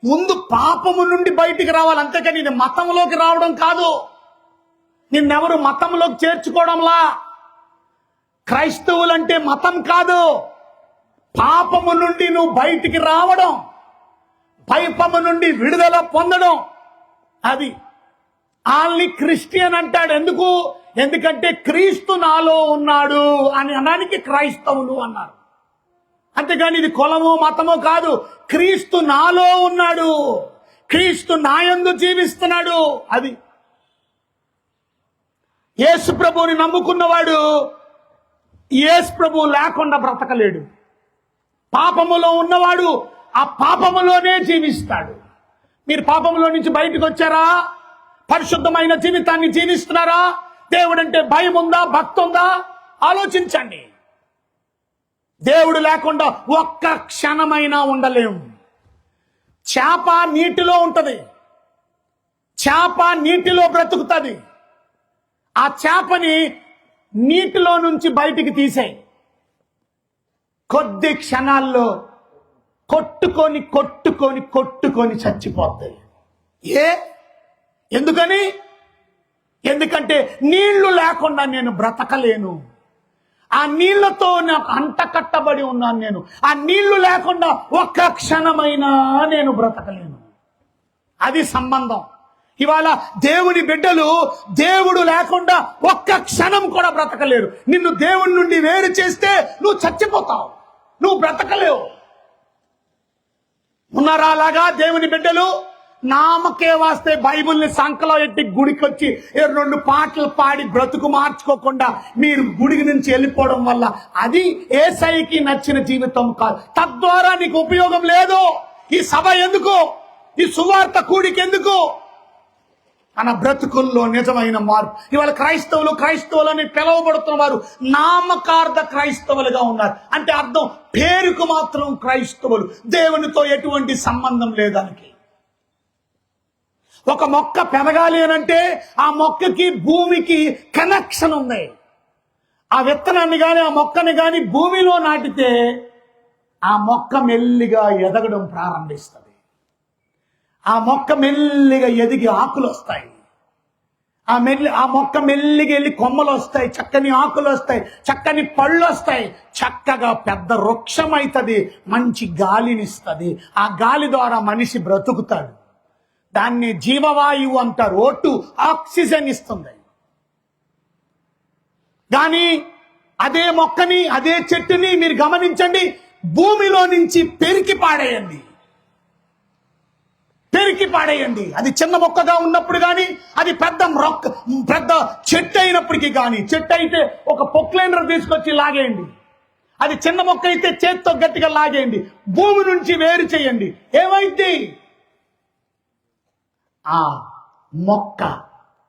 ముందు పాపము నుండి బయటికి రావాలి, అంతేకాని ఇది మతంలోకి రావడం కాదు. నిన్నెవరు మతంలోకి చేర్చుకోవడంలా. క్రైస్తవులంటే మతం కాదు, పాపము నుండి నువ్వు బయటికి రావడం, పాపము నుండి విడుదల పొందడం. అది వాళ్ళని క్రిస్టియన్ అంటాడు. ఎందుకంటే క్రీస్తు నాలో ఉన్నాడు అని అనడానికి క్రైస్తవులు అన్నారు. అంతేగాని ఇది కులమో మతమో కాదు. క్రీస్తు నాలో ఉన్నాడు, క్రీస్తు నాయందు జీవిస్తున్నాడు. అది యేసు ప్రభువుని నమ్ముకున్నవాడు యేసు ప్రభువు లేకుండా బ్రతకలేడు. పాపములో ఉన్నవాడు ఆ పాపములోనే జీవిస్తాడు. మీరు పాపములో నుంచి బయటకు వచ్చారా? పరిశుద్ధమైన జీవితాన్ని జీవిస్తున్నారా? దేవుడంటే భయం ఉందా, భక్తి ఉందా? ఆలోచించండి. దేవుడు లేకుండా ఒక్క క్షణమైనా ఉండలేము. చేప నీటిలో ఉంటది, చేప నీటిలో బ్రతుకుతుంది. ఆ చేపని నీటిలో నుంచి బయటికి తీసేయి, కొద్ది క్షణాల్లో కొట్టుకొని కొట్టుకొని కొట్టుకొని చచ్చిపోతాయి. ఎందుకంటే నీళ్లు లేకుండా నేను బ్రతకలేను. ఆ నీళ్లతో నాకు అంట కట్టబడి ఉన్నాను నేను. ఆ నీళ్లు లేకుండా ఒక్క క్షణమైనా నేను బ్రతకలేను. అది సంబంధం. ఇవాళ దేవుని బిడ్డలు దేవుడు లేకుండా ఒక్క క్షణం కూడా బ్రతకలేరు. నిన్ను దేవుడి నుండి వేరు చేస్తే నువ్వు చచ్చిపోతావు, నువ్వు బ్రతకలేవు. ఉన్నారా అలాగా దేవుని బిడ్డలు? నామకే వాస్తే బైబిల్ని సంకలో ఎట్టి గుడికి వచ్చి 2 పాటలు పాడి బ్రతుకు మార్చుకోకుండా మీరు గుడికి నుంచి వెళ్ళిపోవడం వల్ల అది యేసయ్యకి నచ్చిన జీవితం కాదు. తద్వారా నీకు ఉపయోగం లేదు. ఈ సభ ఎందుకు? ఈ సువార్త కూడికి ఎందుకు? మన బ్రతుకుల్లో నిజమైన మార్పు. ఇవాళ క్రైస్తవులని పిలువబడుతున్న వారు నామకార్థ క్రైస్తవులుగా ఉన్నారు. అంటే అర్థం పేరుకు మాత్రం క్రైస్తవులు, దేవునితో ఎటువంటి సంబంధం లేదానికి. ఒక మొక్క పెరగాలి అనంటే ఆ మొక్కకి భూమికి కనెక్షన్ ఉంది. ఆ విత్తనాన్ని గాని ఆ మొక్కని గాని భూమిలో నాటితే ఆ మొక్క మెల్లిగా ఎదగడం ప్రారంభిస్తుంది. ఆ మొక్క మెల్లిగా ఎదిగి ఆకులు వస్తాయి. ఆ మొక్క మెల్లిగా వెళ్ళి కొమ్మలు వస్తాయి, చక్కని ఆకులు వస్తాయి, చక్కని పళ్ళు వస్తాయి, చక్కగా పెద్ద వృక్షం అవుతుంది, మంచి గాలినిస్తుంది. ఆ గాలి ద్వారా మనిషి బ్రతుకుతాడు. దాన్ని జీవవాయువు అంటారు. ఓటు ఆక్సిజన్ ఇస్తుంది. కానీ అదే మొక్కని అదే చెట్టుని మీరు గమనించండి, భూమిలో నుంచి పెరికి పాడేయండి. అది చిన్న మొక్కగా ఉన్నప్పుడు కానీ, అది పెద్ద చెట్టు అయినప్పటికీ కానీ, చెట్టు అయితే ఒక పొక్లైనర్ తీసుకొచ్చి లాగేయండి. అది చిన్న మొక్క అయితే చేత్తో గట్టిగా లాగేయండి. భూమి నుంచి వేరు చేయండి. ఏమైంది? ఆ మొక్క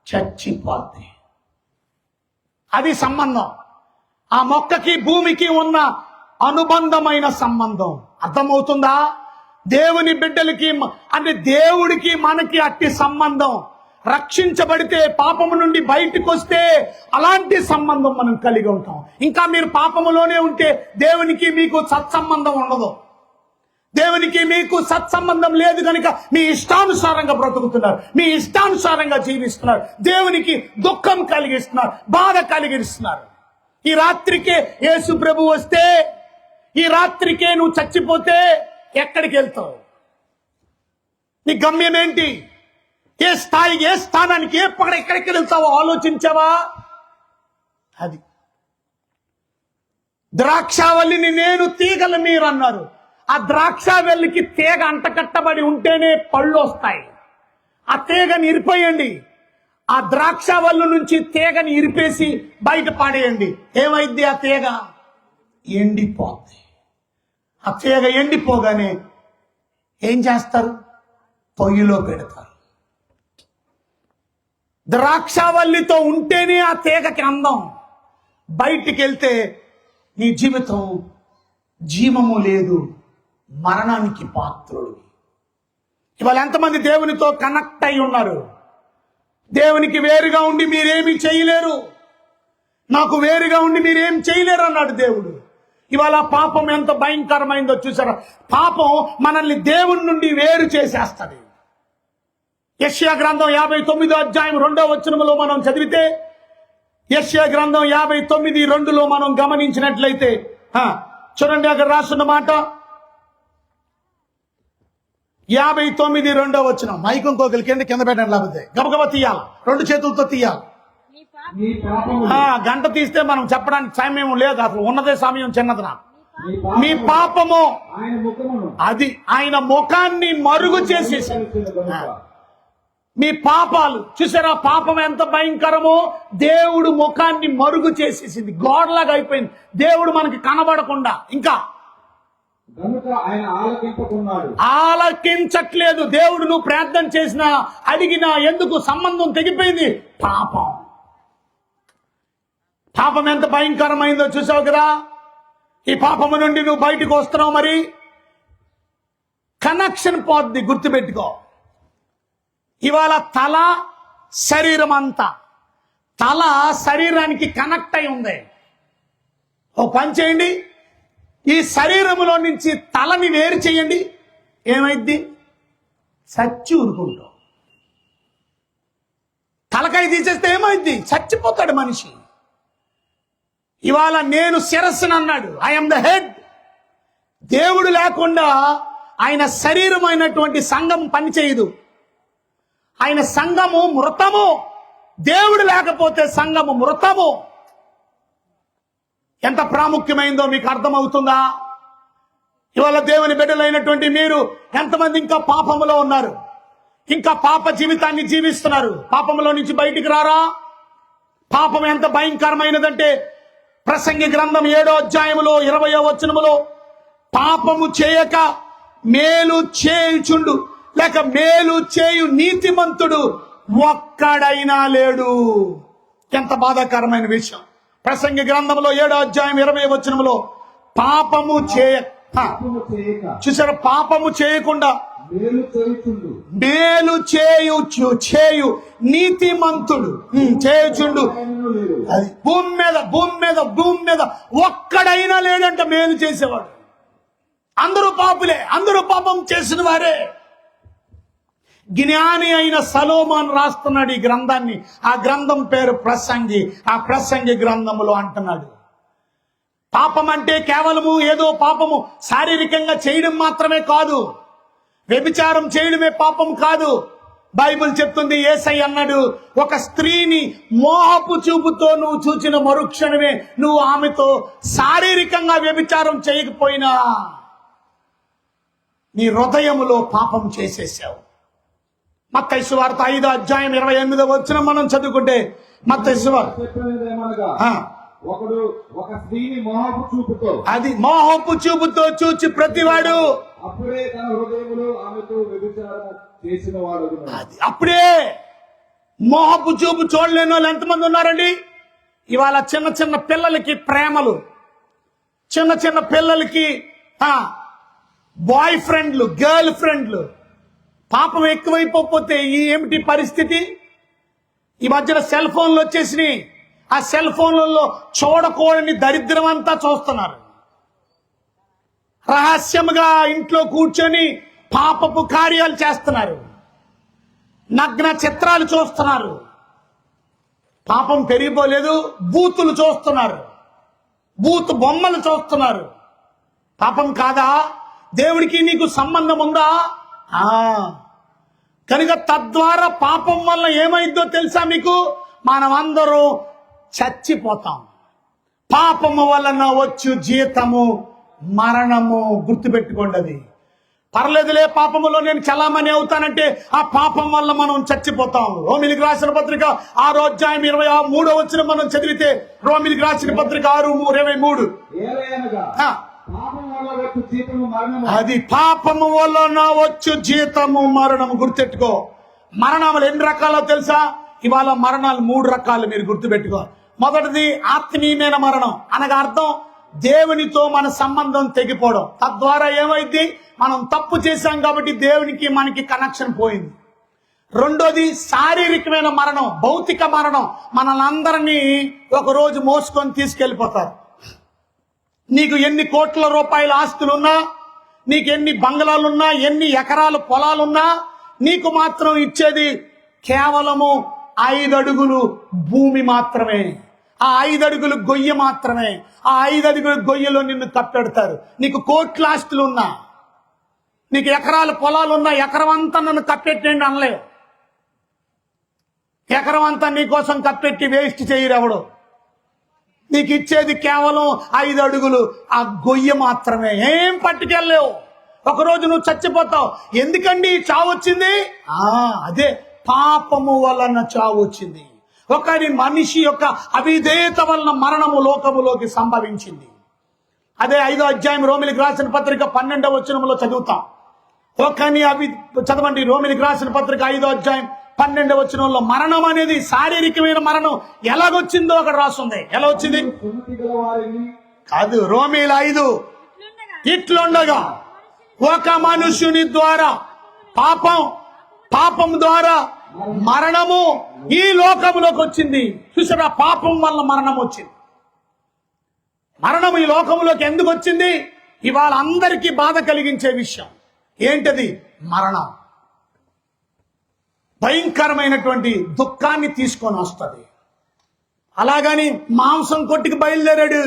చచ్చిపోద్ది. అది సంబంధం. ఆ మొక్కకి భూమికి ఉన్న అనుబంధమైన సంబంధం. అర్థమవుతుందా? దేవుని బిడ్డలకి అంటే దేవుడికి మనకి అట్టి సంబంధం. రక్షించబడితే, పాపము నుండి బయటకు వస్తే అలాంటి సంబంధం మనం కలిగి ఉంటాం. ఇంకా మీరు పాపములోనే ఉంటే దేవునికి మీకు సత్సంబంధం ఉండదు. దేవునికి మీకు సత్సంబంధం లేదు కనుక మీ ఇష్టానుసారంగా బ్రతుకుతున్నారు, మీ ఇష్టానుసారంగా జీవిస్తున్నారు, దేవునికి దుఃఖం కలిగిస్తున్నారు, బాధ కలిగిస్తున్నారు. ఈ రాత్రికే యేసు ప్రభు వస్తే, ఈ రాత్రికే నువ్వు చచ్చిపోతే ఎక్కడికి వెళ్తావు? నీ గమ్యం ఏంటి? ఏ స్థాయి, ఏ స్థానానికి, ఎక్కడికి వెళ్తావో ఆలోచించావా? అది ద్రాక్షావల్లిని నేను, తీగలు మీరు అన్నారు. ఆ ద్రాక్షావల్లికి తీగ అంటకట్టబడి ఉంటేనే పళ్ళు వస్తాయి. ఆ తీగని ఇరిపోయండి. ఆ ద్రాక్షావల్లి నుంచి తీగని ఇరిపేసి బయట పాడేయండి. ఏమైంది? ఆ తీగ ఎండిపోద్ది. ఆ తీగ ఎండిపోగానే ఏం చేస్తారు? పొయ్యిలో పెడతారు. ద్రాక్షావల్లితో ఉంటేనే ఆ తీగకి అందం. బయటికి వెళ్తే నీ జీవితం జీవము లేదు, మరణానికి పాత్రుడు. ఇవాళ ఎంతమంది దేవునితో కనెక్ట్ అయి ఉన్నారు? దేవునికి వేరుగా ఉండి మీరేమీ చేయలేరు, నాకు వేరుగా ఉండి మీరేం చేయలేరు అన్నాడు దేవుడు. ఇవాళ పాపం ఎంత భయంకరమైందో చూసారా? పాపం మనల్ని దేవుని నుండి వేరు చేసేస్తుంది. యెషయా గ్రంథం 59వ అధ్యాయం 2వ వచనములో మనం చదివితే, యెషయా గ్రంథం 59:2లో మనం గమనించినట్లయితే చూడండి, అక్కడ రాస్తున్న మాట 59:2 వచనం. మైకం కోకలు కింద పెట్టండి, లేకపోతే గబగబా తీయాలి, 2 చేతులతో తీయాలి. నీ పాపము గంట తీస్తే మనం చెప్పడానికి సమయం లేదు, అసలు ఉన్నదే సమయం చిన్నది. నాకు మీ పాపము ఆయన ముఖమును అది ఆయన ముఖాన్ని మరుగు చేసేసి, మీ పాపాలు చూసారా? పాపం ఎంత భయంకరమో. దేవుడు ముఖాన్ని మరుగు చేసేసింది, గోడలాగా అయిపోయింది. దేవుడు మనకి కనబడకుండా ఇంకా గనుక ఆయన ఆలకింపకున్నాడు. ఆలకించట్లేదు. దేవుడు నువ్వు ప్రార్థన చేసినా, అడిగినా ఎందుకు? సంబంధం తెగిపోయింది. పాపం పాపం ఎంత భయంకరమైందో చూసావు కదా? ఈ పాపము నుండి నువ్వు బయటకు వస్తున్నావు, మరి కనెక్షన్ పోద్ది. గుర్తుపెట్టుకో, ఇవాళ తల, శరీరం అంతా, తల శరీరానికి కనెక్ట్ అయి ఉంది. ఓ పని చేయండి, ఈ శరీరంలో నుంచి తలని వేరు చేయండి. ఏమైద్ది? చచ్చి ఊరుకుంటాం. తలకాయ తీసేస్తే ఏమైద్ది? చచ్చిపోతాడు మనిషి. ఇవాళ నేను శిరస్సును అన్నాడు, ఐఎమ్ ద హెడ్. దేవుడు లేకుండా ఆయన శరీరమైనటువంటి సంఘం పనిచేయదు. ఆయన సంఘము మృతము. దేవుడు లేకపోతే సంఘము మృతము. ఎంత ప్రాముఖ్యమైందో మీకు అర్థమవుతుందా? ఇవాళ దేవుని బిడ్డలైనటువంటి మీరు ఎంతమంది ఇంకా పాపములో ఉన్నారు? ఇంకా పాప జీవితాన్ని జీవిస్తున్నారు. పాపములో నుంచి బయటికి రారా? పాపం ఎంత భయంకరమైనదంటే, ప్రసంగి గ్రంథం 7వ అధ్యాయములో 20వ వచనములో, పాపము చేయక మేలు చేయుచుండు లేక మేలు చేయు నీతిమంతుడు ఒక్కడైనా లేడు. ఎంత బాధాకరమైన విషయం. ప్రసంగి గ్రంథంలో 7వ అధ్యాయం 20వ వచనములో, పాపము చేయక చూసారా? పాపము చేయకుండా మేలు చేయు నీతిమంతుడు చేయుచుండు. అది భూమి మీద ఒక్కడైనా లేడంట మేలు చేసేవాడు. అందరూ పాపులే, అందరూ పాపం చేసిన వారే. జ్ఞాని అయిన సలోమాన్ రాస్తున్నాడు ఈ గ్రంథాన్ని. ఆ గ్రంథం పేరు ప్రసంగి. ఆ ప్రసంగి గ్రంథములో అంటున్నాడు, పాపం అంటే కేవలము ఏదో పాపము శారీరకంగా చేయడం మాత్రమే కాదు, వ్యభిచారం చేయడమే పాపం కాదు. బైబిల్ చెప్తుంది, యేసయ్య అన్నాడు, ఒక స్త్రీని మోహపు చూపుతో నువ్వు చూచిన మరుక్షణమే నువ్వు ఆమెతో శారీరకంగా వ్యభిచారం చేయకపోయినా నీ హృదయములో పాపం చేసేసావు. మత్తయి సువార్త 5వ అధ్యాయం 28వ వచనం మనం చదువుకుంటే, మత్తయి సువార్త ఒకడు ఒక స్త్రీని మోహపు చూపుతో అది మోహపు చూపుతో చూచి ప్రతివాడు అప్పుడే తన హృదయములో ఆమెతో వ్యభిచారం చేసిన వాడు. అది అప్పుడే మోహపు చూపు చూడలేని వాళ్ళు ఎంతమంది ఉన్నారండి? ఇవాళ చిన్న చిన్న పిల్లలకి ప్రేమలు, చిన్న చిన్న పిల్లలకి బాయ్ ఫ్రెండ్లు, గర్ల్ ఫ్రెండ్లు, పాపం ఎక్కువైపోతే ఈ ఏమిటి పరిస్థితి? ఈ మధ్యన సెల్ ఫోన్లు వచ్చేసినాయి. ఆ సెల్ ఫోన్లలో చూడకూడని దరిద్రం అంతా చూస్తున్నారు. రహస్యముగా ఇంట్లో కూర్చొని పాపపు కార్యాలు చేస్తున్నారు, నగ్న చిత్రాలు చూస్తున్నారు. పాపం పెరిగిపోలేదు, బూతులు చూస్తున్నారు, బూతు బొమ్మలు చూస్తున్నారు. పాపం కాదా? దేవుడికి నీకు సంబంధం ఉందా? కనుక తద్వారా పాపం వల్ల ఏమైందో తెలుసా మీకు? మనమందరూ చచ్చిపోతాం. పాపము వలన వచ్చు జీతము మరణము. గుర్తుపెట్టుకోండి. అది పర్లేదులే, పాపములో నేను చలామణి అవుతానంటే ఆ పాపం వల్ల మనం చచ్చిపోతాం. రోమిలికి రాసిన పత్రిక 6వ అధ్యాయం 23వ వచనం మనం చదివితే, రోమిలికి రాసిన పత్రిక 6:23, అది పాపము వలన వచ్చు జీతము మరణము. గుర్తెట్టుకో. మరణాలు ఎన్ని రకాలో తెలుసా? ఇవాళ మరణాలు 3 రకాలు, మీరు గుర్తుపెట్టుకో. మొదటిది ఆత్మీయమైన మరణం, అనగా అర్థం దేవునితో మన సంబంధం తెగిపోవడం. తద్వారా ఏమైంది? మనం తప్పు చేశాం కాబట్టి దేవునికి మనకి కనెక్షన్ పోయింది. రెండోది శారీరకమైన మరణం, భౌతిక మరణం. మనల్ని ఒకరోజు మోసుకొని తీసుకెళ్లిపోతారు. నీకు ఎన్ని కోట్ల రూపాయల ఆస్తులున్నా, నీకు ఎన్ని బంగ్లాలున్నా, ఎన్ని ఎకరాల పొలాలున్నా, నీకు మాత్రం ఇచ్చేది కేవలము 5 అడుగులు భూమి మాత్రమే. ఆ 5 అడుగులు గొయ్య మాత్రమే. ఆ 5 అడుగుల గొయ్యలో నిన్ను కప్పెడతారు. నీకు కోట్ల ఆస్తులున్నా, నీకు ఎకరాల పొలాలున్నా, ఎకరం అంతా నన్ను కప్పెట్టండి అనలేవు. ఎకరం అంతా నీకోసం కప్పెట్టి వేస్ట్ చేయరు ఎవడు. నీకు ఇచ్చేది కేవలం 5 అడుగులు ఆ గొయ్య మాత్రమే. ఏం పట్టుకెళ్ళలేవు. ఒకరోజు నువ్వు చచ్చిపోతావు. ఎందుకండి చావు వచ్చింది? అదే పాపము వలన చావు వచ్చింది. ఒకరి మనిషి యొక్క అవిధేయత వలన మరణము లోకములోకి సంభవించింది. అదే 5వ అధ్యాయం రోమిలికి రాసిన పత్రిక 12వ వచనంలో చదువుతాం. చదవండి. రోమిలికి రాసిన పత్రిక 5వ అధ్యాయం 12వ వచనంలో మరణం అనేది శారీరకమైన మరణం ఎలాగొచ్చిందో అక్కడ రాస్తుంది. ఎలా వచ్చింది కాదు, రోమిల 5 ఇట్లుండగా ఒక మనుషుని ద్వారా పాపం ద్వారా మరణము ఈ లోకములోకి వచ్చింది. చూసారా? పాపం వల్ల మరణం వచ్చింది. మరణం ఈ లోకములోకి ఎందుకు వచ్చింది? ఇవాళ అందరికీ బాధ కలిగించే విషయం ఏంటది? మరణం భయంకరమైనటువంటి దుఃఖాన్ని తీసుకొని వస్తుంది. అలాగని మాంసం కొట్టుకు బయలుదేరాడు,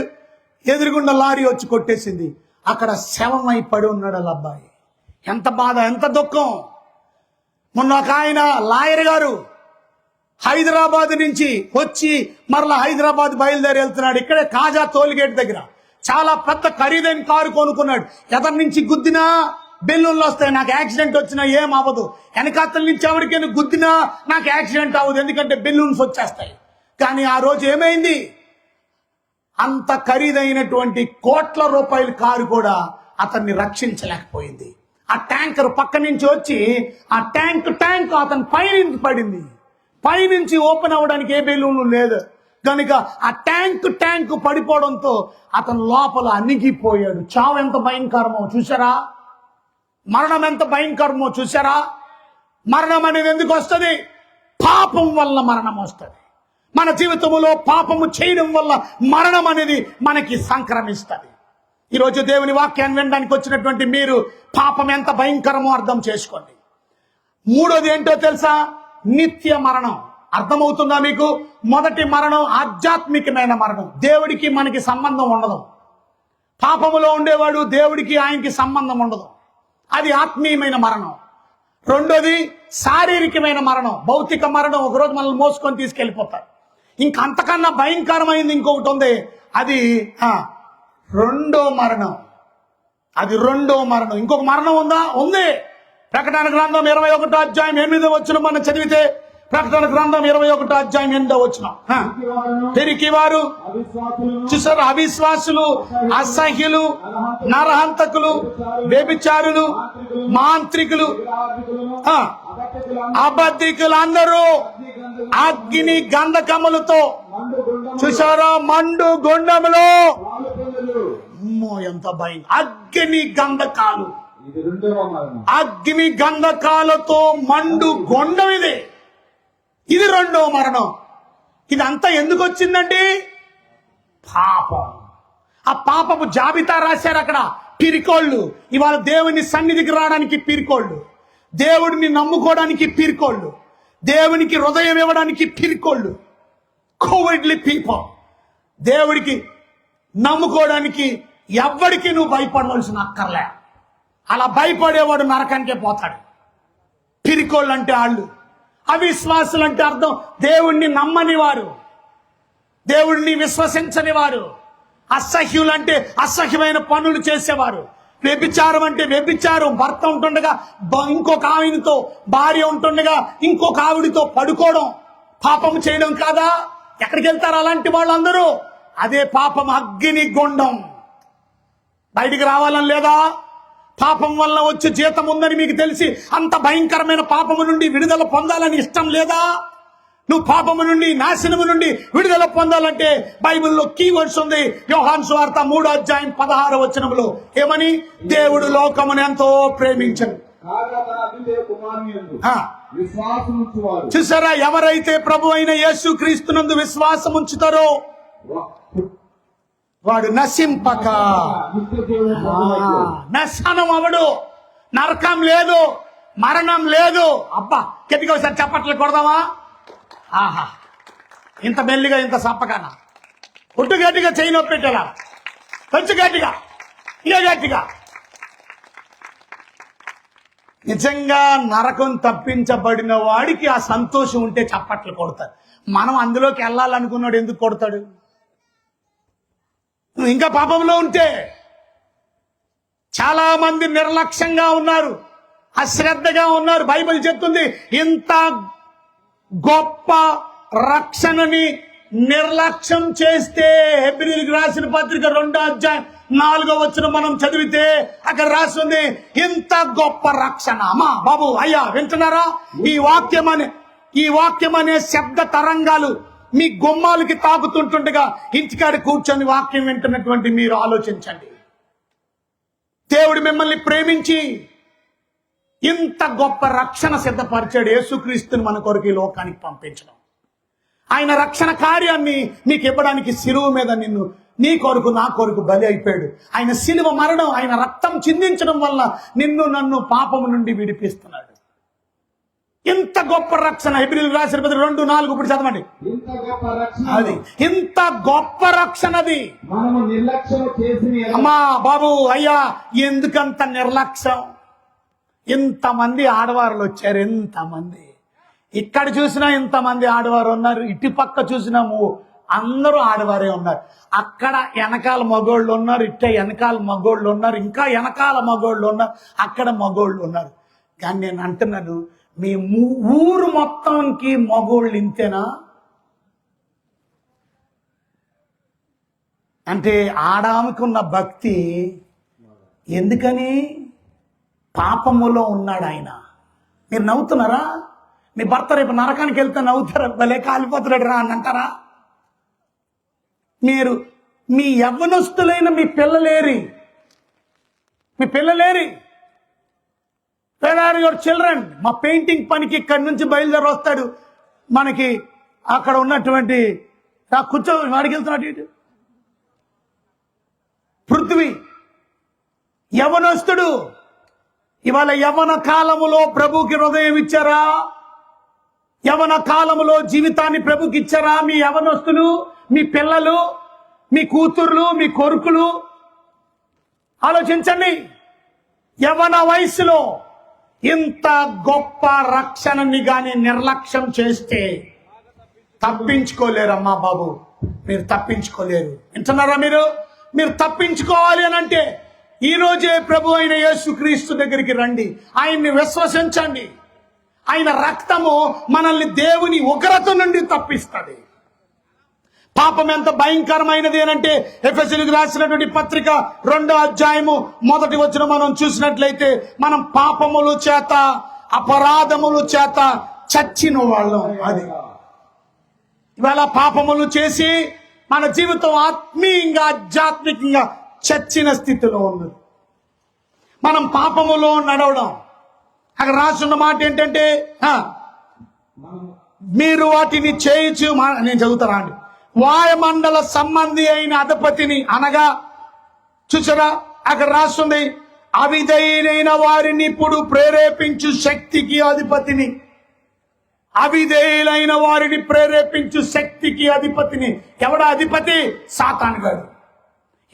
ఎదురుగుండా లారీ వచ్చి కొట్టేసింది. అక్కడ శవమై పడి ఉన్నాడు వాళ్ళ అబ్బాయి. ఎంత బాధ, ఎంత దుఃఖం. మొన్న ఒక ఆయన లాయర్ గారు హైదరాబాద్ నుంచి వచ్చి మరలా హైదరాబాద్ బయలుదేరి వెళ్తున్నాడు. ఇక్కడే కాజా టోల్గేట్ దగ్గర చాలా పెద్ద ఖరీదైన కారు కొనుక్కున్నాడు. ఎదరి నుంచి గుద్దినా బెలూన్లు వస్తాయి, నాకు యాక్సిడెంట్ వచ్చినా ఏం అవ్వదు. వెనకాతల నుంచి ఎవరికైనా గుద్దినా నాకు యాక్సిడెంట్ అవ్వదు, ఎందుకంటే బెలూన్స్ వచ్చేస్తాయి. కానీ ఆ రోజు ఏమైంది? అంత ఖరీదైనటువంటి కోట్ల రూపాయల కారు కూడా అతన్ని రక్షించలేకపోయింది. ఆ ట్యాంకర్ పక్క నుంచి వచ్చి ఆ ట్యాంక్ అతని పైనుంచి పడింది. పైనుంచి ఓపెన్ అవ్వడానికి ఏ బెలూన్లు లేదు కనుక ఆ ట్యాంక్ పడిపోవడంతో అతను లోపల అణిగిపోయాడు. చావు ఎంత భయంకరమో చూసారా? మరణం ఎంత భయంకరమో చూసారా? మరణం అనేది ఎందుకు వస్తుంది? పాపం వల్ల మరణం వస్తుంది. మన జీవితంలో పాపము చేయడం వల్ల మరణం అనేది మనకి సంక్రమిస్తుంది. ఈరోజు దేవుని వాక్యాన్ని వినడానికి వచ్చినటువంటి మీరు పాపం ఎంత భయంకరమో అర్థం చేసుకోండి. మూడోది ఏంటో తెలుసా? నిత్య మరణం. అర్థమవుతుందా మీకు? మొదటి మరణం ఆధ్యాత్మికమైన మరణం. దేవుడికి మనకి సంబంధం ఉండదు. పాపములో ఉండేవాడు దేవుడికి ఆయనకి సంబంధం ఉండదు. అది ఆత్మీయమైన మరణం. రెండోది శారీరకమైన మరణం, భౌతిక మరణం. ఒకరోజు మనల్ని మోసుకొని తీసుకెళ్లిపోతారు. ఇంకంతకన్నా భయంకరమైంది ఇంకొకటి ఉంది. అది రెండో మరణం. అది రెండో మరణం. ఇంకొక మరణం ఉందా? ఉంది. ప్రకటన గ్రంథం 21వ అధ్యాయం 8వ వచనం మనం చదివితే, ప్రకటన గ్రంథం 21వ అధ్యాయం 8వ వచనం. పిరికి వారు అవిశ్వాసులను, చూసారు, అవిశ్వాసులు, అసహ్యులు, నరహంతకులు, వ్యభిచారులు, మాంత్రికులు, అబద్ధికులు అందరూ అగ్ని గంధకములతో చూసారా మండు గుండములో. అమ్మో ఎంత భయం! అగ్ని గంధకాలు, ఇది రెండవ మరణం. అగ్ని గంధకాలతో మండు గొండం ఇది రెండో మరణం. ఇదంతా ఎందుకు వచ్చిందండి? పాపం. ఆ పాపపు జాబితా రాశారు అక్కడ. పిరికోళ్ళు ఇవాళ దేవుని సన్నిధికి రావడానికి పిరికోళ్ళు, దేవుడిని నమ్ముకోవడానికి పిరికోళ్ళు, దేవునికి హృదయం ఇవ్వడానికి పిరికోళ్ళు. కోవిడ్లీ పీపుల్. దేవుడికి నమ్ముకోవడానికి ఎవ్వడికి నువ్వు భయపడవలసిన అక్కర్లే. అలా భయపడేవాడు నరకానికే పోతాడు. పిరికోళ్ళు అంటే వాళ్ళు. అవిశ్వాసులు అంటే అర్థం దేవుణ్ణి నమ్మని వారు, దేవుడిని విశ్వసించని వారు. అసహ్యులు అంటే అసహ్యమైన పనులు చేసేవారు. వ్యభిచారం అంటే వ్యభిచారం, భర్త ఉంటుండగా ఇంకొక ఆవిడతో, భార్య ఉంటుండగా ఇంకొక ఆవిడితో పడుకోవడం పాపం చేయడం కాదా? ఎక్కడికి వెళ్తారు అలాంటి వాళ్ళందరూ? అదే పాపం, అగ్ని గుండం. బయటికి రావాలని లేదా? పాపం వల్ల వచ్చే జీతం ఉందని మీకు తెలిసి అంత భయంకరమైన పాపము నుండి విడుదల పొందాలని ఇష్టం లేదా? నువ్వు పాపము నుండి, నాశనము నుండి విడుదల పొందాలంటే బైబిల్లో కీవర్డ్స్ ఉంది. యోహాను సువార్త 3వ అధ్యాయం 16వ వచనంలో ఏమని? దేవుడు లోకమును ఎంతో ప్రేమించను. కాగా తన అద్వితీయ కుమారుని యందు విశ్వాసం ఉంచువారు. చూసారా, ఎవరైతే ప్రభు అయిన యేసు క్రీస్తునందు విశ్వాసం ఉంచుతారో వాడు నశింపక నిత్య జీవం పొందువారు. నశనం అవడు. నరకం లేదు, మరణం లేదు. అబ్బా, గట్టిగా ఒకసారి చప్పట్లు కొడదామా? ఆహా, ఇంత మెల్లిగా, ఇంత సప్పగానా? ఒట్టు గట్టిగా చేయి నొప్పి పెట్టేలా, కొంచెం గట్టిగా, ఇక గట్టిగా. నిజంగా నరకం తప్పించబడిన వాడికి ఆ సంతోషం ఉంటే చప్పట్లు కొడతాడు. మనం అందులోకి వెళ్ళాలనుకున్నాడు ఎందుకు కొడతాడు? నువ్వు ఇంకా పాపంలో ఉంటే. చాలా మంది నిర్లక్ష్యంగా ఉన్నారు, అశ్రద్ధగా ఉన్నారు. బైబిల్ చెప్తుంది ఇంత గొప్ప రక్షణని నిర్లక్ష్యం చేస్తే, హెబ్రీయులకు రాసిన పత్రిక 2వ అధ్యాయం 4వ వచనం మనం చదివితే అక్కడ రాస్తుంది ఇంత గొప్ప రక్షణ. అమ్మా బాబు అయ్యా వింటున్నారా? ఈ వాక్యం అనే శబ్ద తరంగాలు మీ గుమ్మాలకి తాకుతుంటుండగా ఇంటికాడ కూర్చొని వాక్యం వింటున్నటువంటి మీరు ఆలోచించండి. దేవుడు మిమ్మల్ని ప్రేమించి ఇంత గొప్ప రక్షణ సిద్ధపరిచాడు. యేసుక్రీస్తుని మన కొరకు ఈ లోకానికి పంపించడం, ఆయన రక్షణ కార్యాన్ని మీకు ఇవ్వడానికి శిలువ మీద నీ కొరకు నా కొరకు బలి అయిపోయాడు. ఆయన శిలువ మరణం, ఆయన రక్తం చిందించడం వల్ల నన్ను పాపము నుండి విడిపిస్తున్నాడు. ఇంత గొప్ప రక్షణ. హెబ్రీయులకు రాసిన పత్రిక 2:4 ఇప్పుడు చదవండి. ఇంత గొప్ప రక్షణ అది ఇంత గొప్ప రక్షణది మనము నిర్లక్ష్యం చేసి. అమ్మా బాబు అయ్యా, ఎందుకంత నిర్లక్ష్యం? ఇంతమంది ఆడవారులు వచ్చారు, ఎంతమంది. ఇక్కడ చూసినా ఇంతమంది ఆడవారు ఉన్నారు, ఇటు పక్క చూసినా అందరూ ఆడవారే ఉన్నారు. అక్కడ వెనకాల మగోళ్ళు ఉన్నారు, ఇట్ట వెనకాల మగోళ్ళు ఉన్నారు, ఇంకా వెనకాల మగోళ్ళు ఉన్నారు, అక్కడ మగోళ్ళు ఉన్నారు. కానీ నేను అంటున్నాను, మీ ఊరు మొత్తానికి మగోళ్ళు ఇంతేనా? అంటే ఆడాముకున్న భక్తి ఎందుకని? పాపములో ఉన్నాడు ఆయన. మీరు నవ్వుతున్నారా? మీ భర్త రేపు నరకానికి వెళ్తే నవ్వుతారా? భలే కాలిపోతున్నాడు రా అని అంటారా? మీరు మీ యవ్వనస్తులైన మీ పిల్లలేరి, వేర్ ఆర్ యువర్ చిల్డ్రన్? మా పెయింటింగ్ పనికి ఇక్కడి నుంచి బయలుదేరి వస్తాడు, మనకి అక్కడ ఉన్నటువంటి కూర్చో వాడికి వెళ్తున్నాడు ఇటు పృథ్వీ యవనస్తుడు. ఇవాళ యవన కాలములో ప్రభుకి హృదయం ఇచ్చారా? యవన కాలములో జీవితాన్ని ప్రభుకి ఇచ్చారా? మీ యవనస్తులు, మీ పిల్లలు, మీ కూతుర్లు, మీ కొడుకులు ఆలోచించండి. యవన వయసులో ఇంత గొప్ప రక్షణని గాని నిర్లక్ష్యం చేస్తే తప్పించుకోలేరమ్మా బాబు, మీరు తప్పించుకోలేరు. వింటున్నారా? మీరు తప్పించుకోవాలి అని అంటే ఈ రోజే ప్రభు అయిన యేసుక్రీస్తు దగ్గరికి రండి, ఆయన్ని విశ్వసించండి, ఆయన రక్తము మనల్ని దేవుని ఉగ్రత నుండి తప్పిస్తుంది. పాపం ఎంత భయంకరమైనది అనంటే ఎఫెసీయులకు రాసినటువంటి పత్రిక 2వ అధ్యాయము 1వ వచనం మనం చూసినట్లయితే, మనం పాపముల చేత అపరాధముల చేత చచ్చిన వాళ్ళం. అది ఇవాళ పాపములు చేసి మన జీవితం ఆత్మీయంగా ఆధ్యాత్మికంగా చచ్చిన స్థితిలో ఉన్నది. మనం పాపములో నడవడం. అక్కడ రాసున్న మాట ఏంటంటే, మీరు వాటిని చేయొచ్చు. నేను చదువుతారా అండి. వాయుమండల సంబంధి అయిన అధిపతిని అనగా, చూసారా అక్కడ రాస్తుంది, అవిధేయులైన వారిని ఇప్పుడు ప్రేరేపించు శక్తికి అధిపతిని. అవిధేయులైన వారిని ప్రేరేపించు శక్తికి అధిపతిని. ఎవడా అధిపతి? సాతాను గారు.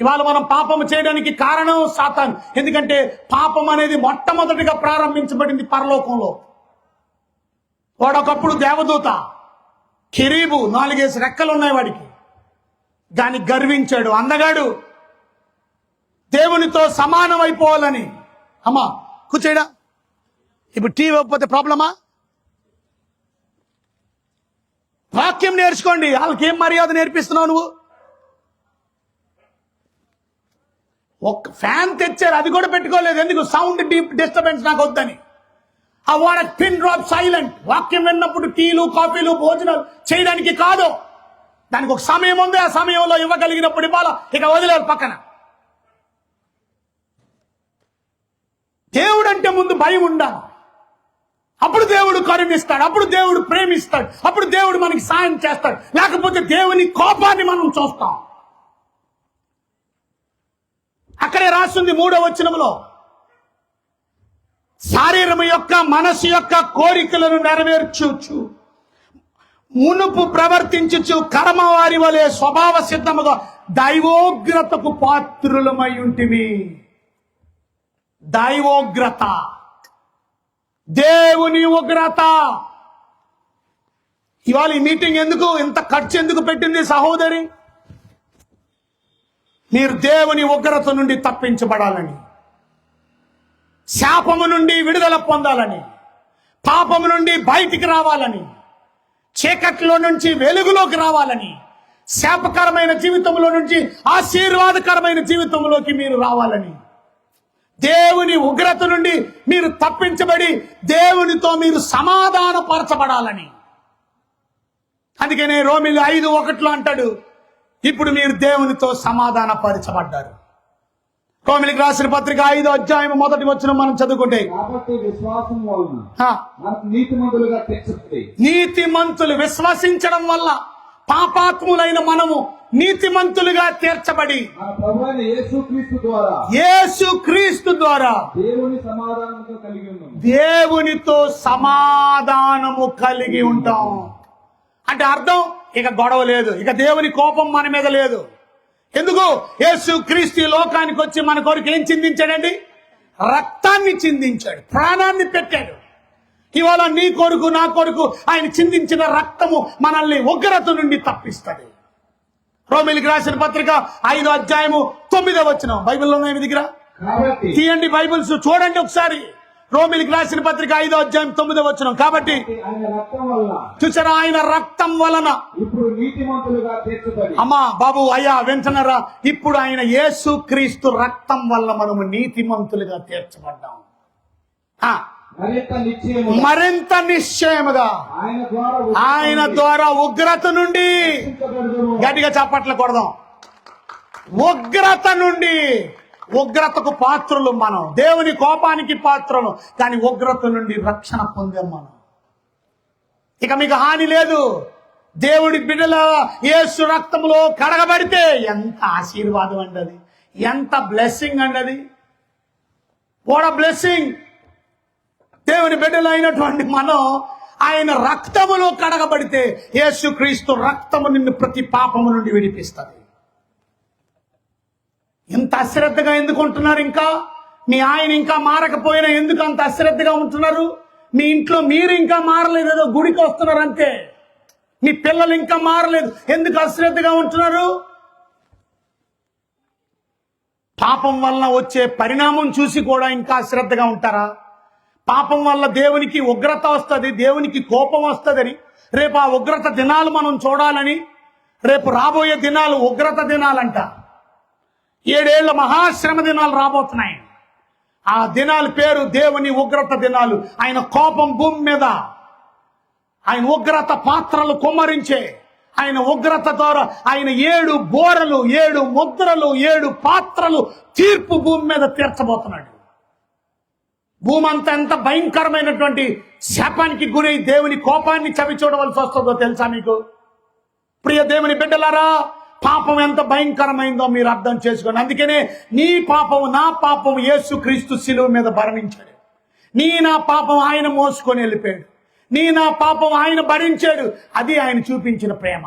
ఇవాళ మనం పాపం చేయడానికి కారణం సాతాను. ఎందుకంటే పాపం అనేది మొట్టమొదటిగా ప్రారంభించబడింది పరలోకంలో. వాడొకప్పుడు దేవదూత, కెరీబు, 4 రెక్కలు ఉన్నాయి వాడికి. దాన్ని గర్వించాడు, అందగాడు, దేవునితో సమానం అయిపోవాలని. అమ్మా కూర్చోడా. ఇప్పుడు టీవీ ఇవ్వకపోతే ప్రాబ్లమా? వాక్యం నేర్చుకోండి. వాళ్ళకి ఏం మర్యాద నేర్పిస్తున్నావు నువ్వు? ఒక ఫ్యాన్ తెచ్చారు, అది కూడా పెట్టుకోలేదు. ఎందుకు? సౌండ్ డిస్టర్బెన్స్ నాకు వద్దని. ఆ వాడ పిన్ డ్రాప్ సైలెంట్. వాక్యం విన్నప్పుడు టీలు కాఫీలు భోజనాలు చేయడానికి కాదు. దానికి ఒక సమయం ఉంది. ఆ సమయంలో ఇవ్వగలిగినప్పుడు ఇవ్వాలా, ఇక వదిలేరు పక్కన. దేవుడు అంటే ముందు భయం ఉండాలి. అప్పుడు దేవుడు కరుణిస్తాడు, అప్పుడు దేవుడు ప్రేమిస్తాడు, అప్పుడు దేవుడు మనకి సాయం చేస్తాడు. లేకపోతే దేవుని కోపాన్ని మనం చూస్తాం. అక్కడే రాస్తుంది 3వ వచనంలో, శరీరం యొక్క మనసు యొక్క కోరికలను నెరవేర్చుచు మునుపు ప్రవర్తించుచు కర్మవారి వలె స్వభావ సిద్ధముగా దైవోగ్రతకు పాత్రులమై ఉంటివి. దైవోగ్రత, దేవుని ఉగ్రత. ఇవాళ ఈ మీటింగ్ ఎందుకు ఇంత ఖర్చు ఎందుకు పెట్టింది సహోదరి? మీరు దేవుని ఉగ్రత నుండి తప్పించబడాలని, శాపము నుండి విడుదల పొందాలని, పాపము నుండి బయటికి రావాలని, చీకట్లో నుంచి వెలుగులోకి రావాలని, శాపకరమైన జీవితంలో నుంచి ఆశీర్వాదకరమైన జీవితంలోకి మీరు రావాలని, దేవుని ఉగ్రత నుండి మీరు తప్పించబడి దేవునితో మీరు సమాధానపరచబడాలని. అందుకనే రోమీయులు 5:1 అంటాడు, ఇప్పుడు మీరు దేవునితో సమాధానపరచబడ్డారు. రోమీయులకు రాసిన పత్రిక 5వ అధ్యాయం 1వ వచనం మనం చదువుకుంటే, కాబట్టి విశ్వాసం వలన మనకు నీతిమంతులుగా తీర్చబడి. నీతిమంతులు విశ్వసించడం వల్ల పాపాత్ములైన మనము నీతిమంతులుగా తీర్చబడి మన ప్రభువైన యేసుక్రీస్తు ద్వారా దేవుని సమాధానంతో కలిగి ఉన్నాం. దేవునితో సమాధానము కలిగి ఉంటాం. అంటే అర్థం, ఇక గొడవ లేదు, ఇక దేవుని కోపం మన మీద లేదు. ఎందుకు? యేసుక్రీస్తు లోకానికి వచ్చి మన కొరకు ఏం చిందించాడండి? రక్తాన్ని చిందించాడు, ప్రాణాన్ని పెట్టాడు. ఇవాళ నీ కొరకు నా కొరకు ఆయన చిందించిన రక్తము మనల్ని ఉగ్రత నుండి తప్పిస్తుంది. రోమీయులకు రాసిన పత్రిక 5వ అధ్యాయము 9వ వచనం బైబిల్లో ఉన్నాయి మీ దగ్గర, కాబట్టి తీయండి బైబిల్స్ చూడండి ఒకసారి. రోమీయులకు రాసిన పత్రిక 5వ అధ్యాయం 9వ వచనం. కాబట్టి ఆయన రక్తం వలన చూసారా, ఆయన రక్తం వలన ఇప్పుడు నీతిమంతులుగా తీర్చబడి. అమ్మా బాబు అయ్యా వింటున్నారా? ఇప్పుడు ఆయన యేసుక్రీస్తు రక్తం వల్ల మనము నీతిమంతులుగా తీర్చబడ్డాం. మరింత నిశ్చయముగా ఆయన ద్వారా ఉగ్రత నుండి, గట్టిగా చప్పట్లు కొడదాం, ఉగ్రత నుండి, ఉగ్రతకు పాత్రులు మనం, దేవుని కోపానికి పాత్రలు, కానీ ఉగ్రత నుండి రక్షణ పొందాం మనం. ఇక మీకు హాని లేదు. దేవుడి బిడ్డల యేసు రక్తంలో కడగబడితే ఎంత ఆశీర్వాదం అండి అది, ఎంత బ్లెస్సింగ్ అండి అది. What a blessing. దేవుని బిడ్డలైనటువంటి మనం ఆయన రక్తములో కడగబడితే యేసుక్రీస్తు రక్తము నిన్ను ప్రతి పాపము నుండి విడిపిస్తుంది. ఇంత అశ్రద్ధగా ఎందుకు ఉంటున్నారు? ఇంకా మీ ఆయన ఇంకా మారకపోయినా ఎందుకు అంత అశ్రద్ధగా ఉంటున్నారు? మీ ఇంట్లో మీరు ఇంకా మారలేదు, ఏదో గుడికి వస్తున్నారు అంతే. మీ పిల్లలు ఇంకా మారలేదు, ఎందుకు అశ్రద్ధగా ఉంటున్నారు? పాపం వలన వచ్చే పరిణామం చూసి కూడా ఇంకా అశ్రద్ధగా ఉంటారా? పాపం వల్ల దేవునికి ఉగ్రత వస్తుంది, దేవునికి కోపం వస్తుందని, రేపు ఆ ఉగ్రత దినాలు మనం చూడాలని, రేపు రాబోయే దినాలు ఉగ్రత దినాలంట. 7 ఏళ్ల మహాశ్రమ దినాలు రాబోతున్నాయి. ఆ దినాల పేరు దేవుని ఉగ్రత దినాలు. ఆయన కోపం భూమి మీద, ఆయన ఉగ్రత పాత్రలు కుమ్మరించే, ఆయన ఉగ్రత ద్వారా ఆయన 7 బోరలు, 7 ముద్రలు, 7 పాత్రలు తీర్పు భూమి మీద తీర్చబోతున్నాడు. భూమి అంతా ఎంత భయంకరమైనటువంటి శాపానికి గురై దేవుని కోపాన్ని చవి చూడవలసి వస్తుందో తెలుసా మీకు? ప్రియ దేవుని బిడ్డలారా, పాపం ఎంత భయంకరమైందో మీరు అర్థం చేసుకోండి. అందుకనే నీ పాపం నా పాపం యేసుక్రీస్తు శిలువ మీద భరించాడు. నా పాపం ఆయన మోసుకొని వెళ్ళిపోయాడు. నా పాపం ఆయన భరించాడు. అది ఆయన చూపించిన ప్రేమ.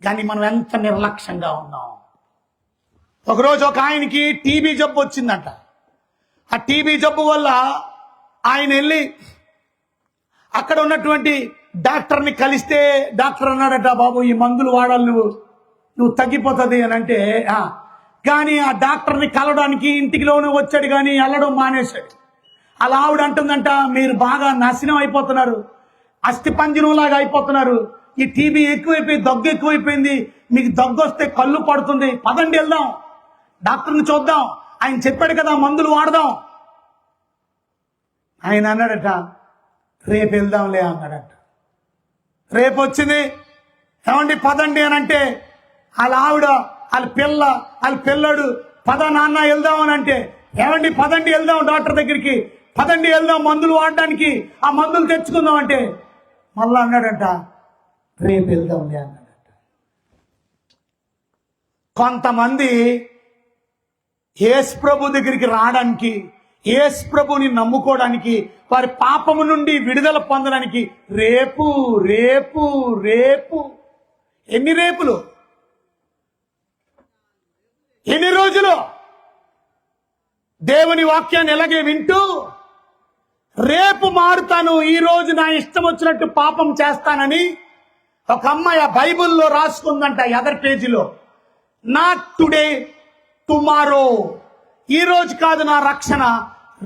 కానీ మనం ఎంత నిర్లక్ష్యంగా ఉన్నాం. ఒకరోజు ఒక ఆయనకి టీబీ జబ్బు వచ్చిందంట. ఆ టీబీ జబ్బు వల్ల ఆయన వెళ్ళి అక్కడ ఉన్నటువంటి డాక్టర్ని కలిస్తే డాక్టర్ అన్నాడట, బాబు ఈ మందులు వాడాలి, నువ్వు తగ్గిపోతుంది అని అంటే, కానీ ఆ డాక్టర్ని కలవడానికి ఇంటికిలోనే వచ్చాడు, కానీ వెళ్ళడం మానేశాడు. అలా ఆవిడ అంటుందంట, మీరు బాగా నాశనం అయిపోతున్నారు, అస్థి పంజరంలాగా అయిపోతున్నారు, ఈ టీబీ ఎక్కువైపోయి దగ్గు ఎక్కువైపోయింది, మీకు దగ్గు వస్తే కళ్ళు పడుతుంది, పదండి వెళ్దాం డాక్టర్ని చూద్దాం, ఆయన చెప్పాడు కదా మందులు వాడదాం. ఆయన అన్నాడట, రేపు వెళ్దాంలే అన్నాడట. రేపు వచ్చింది, ఏమండి పదండి అని అంటే, వాళ్ళ ఆవిడ వాళ్ళ పిల్లడు పద నాన్న వెళ్దాం అని అంటే, ఏమండి పదండి వెళ్దాం డాక్టర్ దగ్గరికి, పదండి వెళ్దాం మందులు వాడడానికి, ఆ మందులు తెచ్చుకుందాం అంటే మళ్ళా అన్నాడంట, రేపు వెళ్దాంలే అన్నాడట. కొంతమంది యేసు ప్రభు దగ్గరికి రావడానికి, యేసు ప్రభుని నమ్ముకోవడానికి, వారి పాపము నుండి విడుదల పొందడానికి రేపు రేపు రేపు ఎన్ని రేపులు, ఎన్ని రోజులు దేవుని వాక్యాన్ని ఎలాగే వింటూ రేపు మారుతాను, ఈ రోజు నా ఇష్టం వచ్చినట్టు పాపం చేస్తానని ఒక అమ్మాయి ఆ బైబిల్లో రాసుకుందంట ఎదర్ పేజీలో. నాట్ టుడే టుమారో, ఈ రోజు కాదు నా రక్షణ,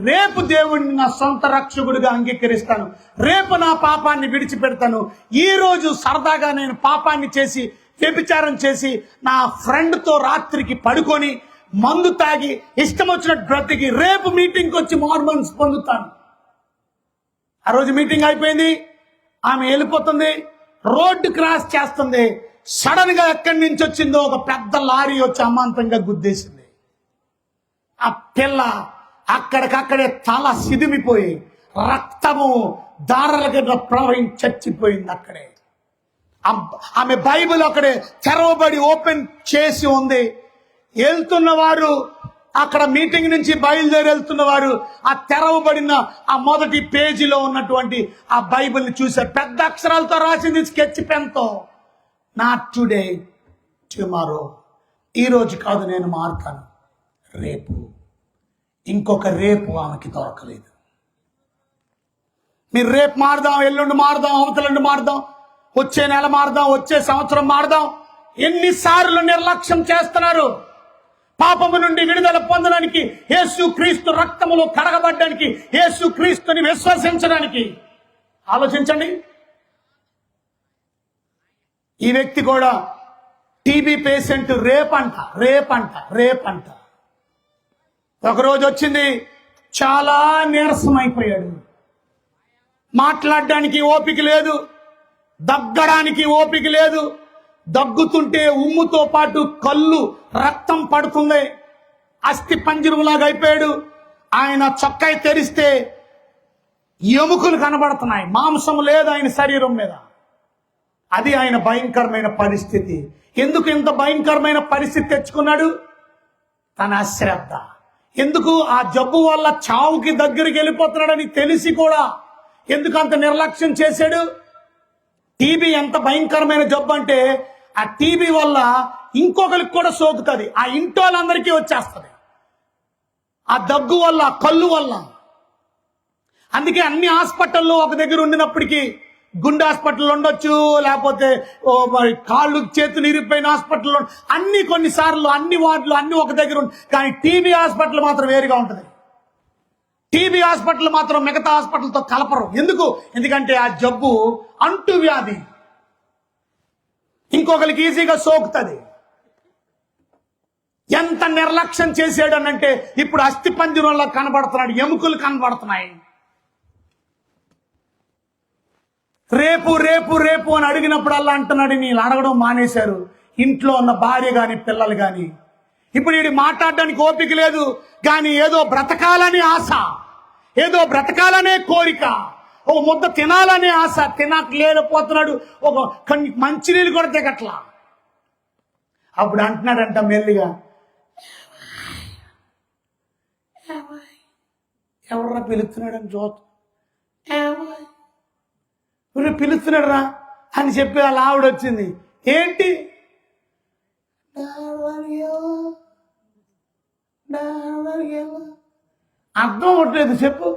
రేపు దేవుడిని నా సొంత రక్షకుడిగా అంగీకరిస్తాను, రేపు నా పాపాన్ని విడిచిపెడతాను, ఈ రోజు సరదాగా నేను పాపాన్ని చేసి వ్యభిచారం చేసి నా ఫ్రెండ్తో రాత్రికి పడుకొని మందు తాగి ఇష్టం వచ్చినట్టు బ్రతికి రేపు మీటింగ్కి వచ్చి మార్మన్స్ పొందుతాను. ఆ రోజు మీటింగ్ అయిపోయింది, ఆమె వెళ్ళిపోతుంది, రోడ్డు క్రాస్ చేస్తుంది, సడన్ గా ఎక్కడి నుంచి వచ్చిందో ఒక పెద్ద లారీ వచ్చి అమాంతంగా గుద్దేసింది. ఆ పిల్ల అక్కడికక్కడే తల సిదిమిపోయి రక్తము దారలుగా ప్రవహించి చచ్చిపోయింది అక్కడే. ఆమె బైబిల్ అక్కడే తెరవబడి ఓపెన్ చేసి ఉంది. వెళ్తున్న వారు, అక్కడ మీటింగ్ నుంచి బయలుదేరి వెళ్తున్న వారు ఆ తెరవబడిన ఆ మొదటి పేజీలో ఉన్నటువంటి ఆ బైబిల్ని చూశారు. పెద్ద అక్షరాలతో రాసింది స్కెచ్ పెన్తో, నాట్ టుడే టుమారో, ఈ రోజు కాదు నేను మారుతాను, రేపు. ఇంకొక రేపు ఆమెకి దొరకలేదు. మీరు రేపు మారుదాం, ఎల్లుండి మారుదాం, అవతలండి మారుదాం, వచ్చే నెల మారుదాం, వచ్చే సంవత్సరం మారుదాం. ఎన్నిసార్లు నిర్లక్ష్యం చేస్తున్నారు? పాపము నుండి విడుదల పొందడానికి, యేసు క్రీస్తు రక్తములో కడగబడ్డానికి, యేసు క్రీస్తుని విశ్వసించడానికి ఆలోచించండి. ఈ వ్యక్తి కూడా టీబీ పేషెంట్, రేపంట. ఒకరోజు వచ్చింది, చాలా నీరసం అయిపోయాడు, మాట్లాడడానికి ఓపిక లేదు, దగ్గడానికి ఓపిక లేదు, దగ్గుతుంటే ఉమ్ముతో పాటు కళ్ళు రక్తం పడుతుంది, అస్థి పంజరంలాగా అయిపోయాడు. ఆయన చొక్కాయి తెరిస్తే ఎముకలు కనబడుతున్నాయి, మాంసం లేదు ఆయన శరీరం మీద. అది ఆయన భయంకరమైన పరిస్థితి. ఎందుకు ఇంత భయంకరమైన పరిస్థితి తెచ్చుకున్నాడు? తన అశ్రద్ధ. ఎందుకు? ఆ జబ్బు వల్ల చావుకి దగ్గరికి వెళ్ళిపోతున్నాడని తెలిసి కూడా ఎందుకు అంత నిర్లక్ష్యం చేశాడు? టీబీ ఎంత భయంకరమైన జబ్బు అంటే, ఆ టీబీ వల్ల ఇంకొకరికి కూడా సోకుతుంది, ఆ ఇంటోళ్ళందరికీ వచ్చేస్తుంది, ఆ దగ్గు వల్ల, కళ్ళు వల్ల. అందుకే అన్ని హాస్పిటల్లో ఒక దగ్గర ఉండినప్పటికీ, గుండె హాస్పిటల్ ఉండొచ్చు, లేకపోతే కాళ్ళు చేతులు ఇరిగిపోయిన హాస్పిటల్, అన్ని కొన్నిసార్లు అన్ని వార్డులు అన్ని ఒక దగ్గర ఉంది, కానీ టీబీ హాస్పిటల్ మాత్రం వేరుగా ఉంటుంది. టీబీ హాస్పిటల్ మాత్రం మిగతా హాస్పిటల్తో కలపరు. ఎందుకు? ఎందుకంటే ఆ జబ్బు అంటు వ్యాధి, ఇంకొకరికి ఈజీగా సోకుతుంది. ఎంత నిర్లక్ష్యం చేసాడనంటే ఇప్పుడు అస్థిపంజరంలో కనబడుతున్నాడు, ఎముకలు కనబడుతున్నాయి. రేపు రేపు రేపు అని అడిగినప్పుడల్లా అంటున్నాడు. నేను అడగడం మానేశారు ఇంట్లో ఉన్న భార్య గాని పిల్లలు గాని. ఇప్పుడు వీడి మాట్లాడడానికి ఓపిక లేదు, కానీ ఏదో బ్రతకాలని ఆశ, ఏదో బ్రతకాలనే కోరిక, ఒక ముద్ద తినాలనే ఆశ. తినలేకపోతున్నాడు, ఒక కొన్ని మంచినీళ్ళు కూడా దిగట్లా. అప్పుడు అంటున్నాడంట మెల్లిగా, ఎవర్రా పిలుస్తున్నాడని చూత, పిలుస్తున్నాడు రా అని చెప్పి వాళ్ళ ఆవిడ వచ్చింది. ఏంటి? అర్థం అవట్లేదు, చెప్పు.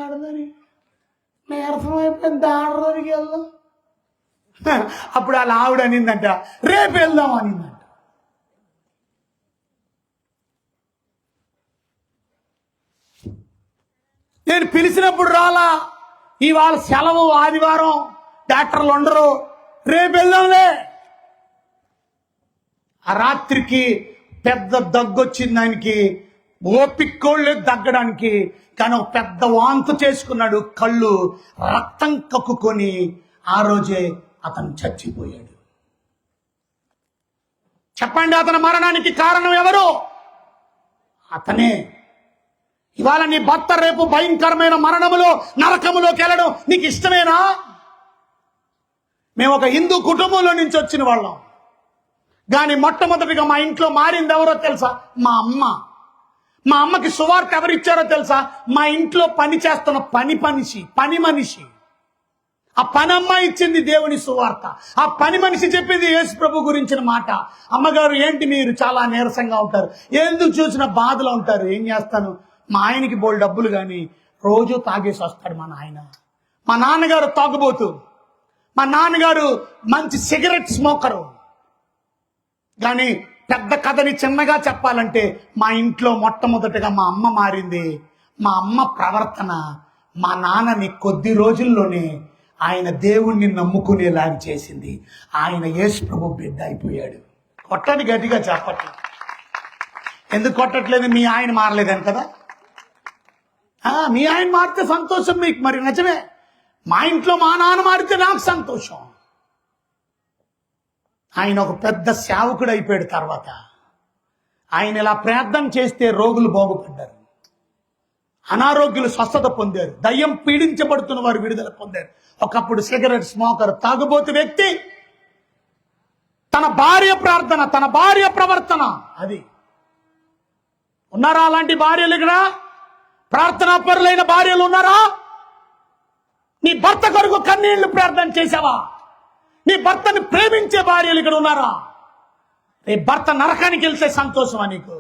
ఆడదని నీరసమైపోయింది, ఆడదానికి వెళ్దాం. అప్పుడు వాళ్ళ ఆవిడ అనిందంట, రేపు వెళ్దాం అనిందంట. నేను పిలిచినప్పుడు రాలా, ఇవాళ సెలవు, ఆదివారం, డాక్టర్లు ఉండరు, రేపు వెళ్దాంలే. ఆ రాత్రికి పెద్ద దగ్గొచ్చింది ఆయనకి, ఓపిక్కోళ్ళు దగ్గడానికి. కానీ ఒక పెద్ద వాంతు చేసుకున్నాడు, కళ్ళు రక్తం కక్కుకొని ఆ రోజే అతను చచ్చిపోయాడు. చెప్పండి, అతని మరణానికి కారణం ఎవరు? అతనే. ఇవాళ నీ భర్త రేపు భయంకరమైన మరణములో, నరకములోకి వెళ్ళడం నీకు ఇష్టమేనా? మేము ఒక హిందూ కుటుంబంలో నుంచి వచ్చిన వాళ్ళం, కానీ మొట్టమొదటిగా మా ఇంట్లో మారింది ఎవరో తెలుసా? మా అమ్మ. మా అమ్మకి సువార్త ఎవరిచ్చారో తెలుసా? మా ఇంట్లో పని చేస్తున్న పని మనిషి. ఆ పని అమ్మ ఇచ్చింది దేవుని సువార్త. ఆ పని మనిషి చెప్పింది యేసు ప్రభు గురించిన మాట. అమ్మగారు, ఏంటి మీరు చాలా నీరసంగా ఉంటారు, ఎందుకు చూసిన బాధలో ఉంటారు? ఏం చేస్తాను, మా ఆయనకి బోల్ డబ్బులు, కానీ రోజు తాగేసి వస్తాడు మా నాయన. మా నాన్నగారు తాగుబోతు, మా నాన్నగారు మంచి సిగరెట్ స్మోకరు. కానీ పెద్ద కథని చిన్నగా చెప్పాలంటే మా ఇంట్లో మొట్టమొదటిగా మా అమ్మ మారింది. మా అమ్మ ప్రవర్తన మా నాన్నని కొద్ది రోజుల్లోనే ఆయన దేవుణ్ణి నమ్ముకునేలాగా చేసింది. ఆయన యేసు ప్రభు బిడ్డ అయిపోయాడు. కొట్టండి గట్టిగా, చెప్పట్లేదు. ఎందుకు కొట్టట్లేదు? మీ ఆయన మారలేదని కదా. మీ ఆయన మారితే సంతోషం మీకు, మరి నిజమే. మా ఇంట్లో మా నాన్న మారితే నాకు సంతోషం. ఆయన ఒక పెద్ద సేవకుడు అయిపోయాడు. తర్వాత ఆయన ఇలా ప్రార్థన చేస్తే రోగులు బాగుపడ్డారు, అనారోగ్యులు స్వస్థత పొందారు, దయ్యం పీడించబడుతున్న వారు విడుదల పొందారు. ఒకప్పుడు సిగరెట్ స్మోకర్, తాగుబోతు వ్యక్తి, తన భార్య ప్రార్థన, తన భార్య ప్రవర్తన, అది. ఉన్నారా అలాంటి భార్యలు ఇక్కడ? ప్రార్థనా పరులైన భార్యలు ఉన్నారా? నీ భర్త కొరకు కన్నీళ్లు ప్రార్థన చేసావా? నీ భర్తని ప్రేమించే భార్యలు ఇక్కడ ఉన్నారా? నీ భర్త నరకానికి వెళ్తే సంతోషమా నీకు?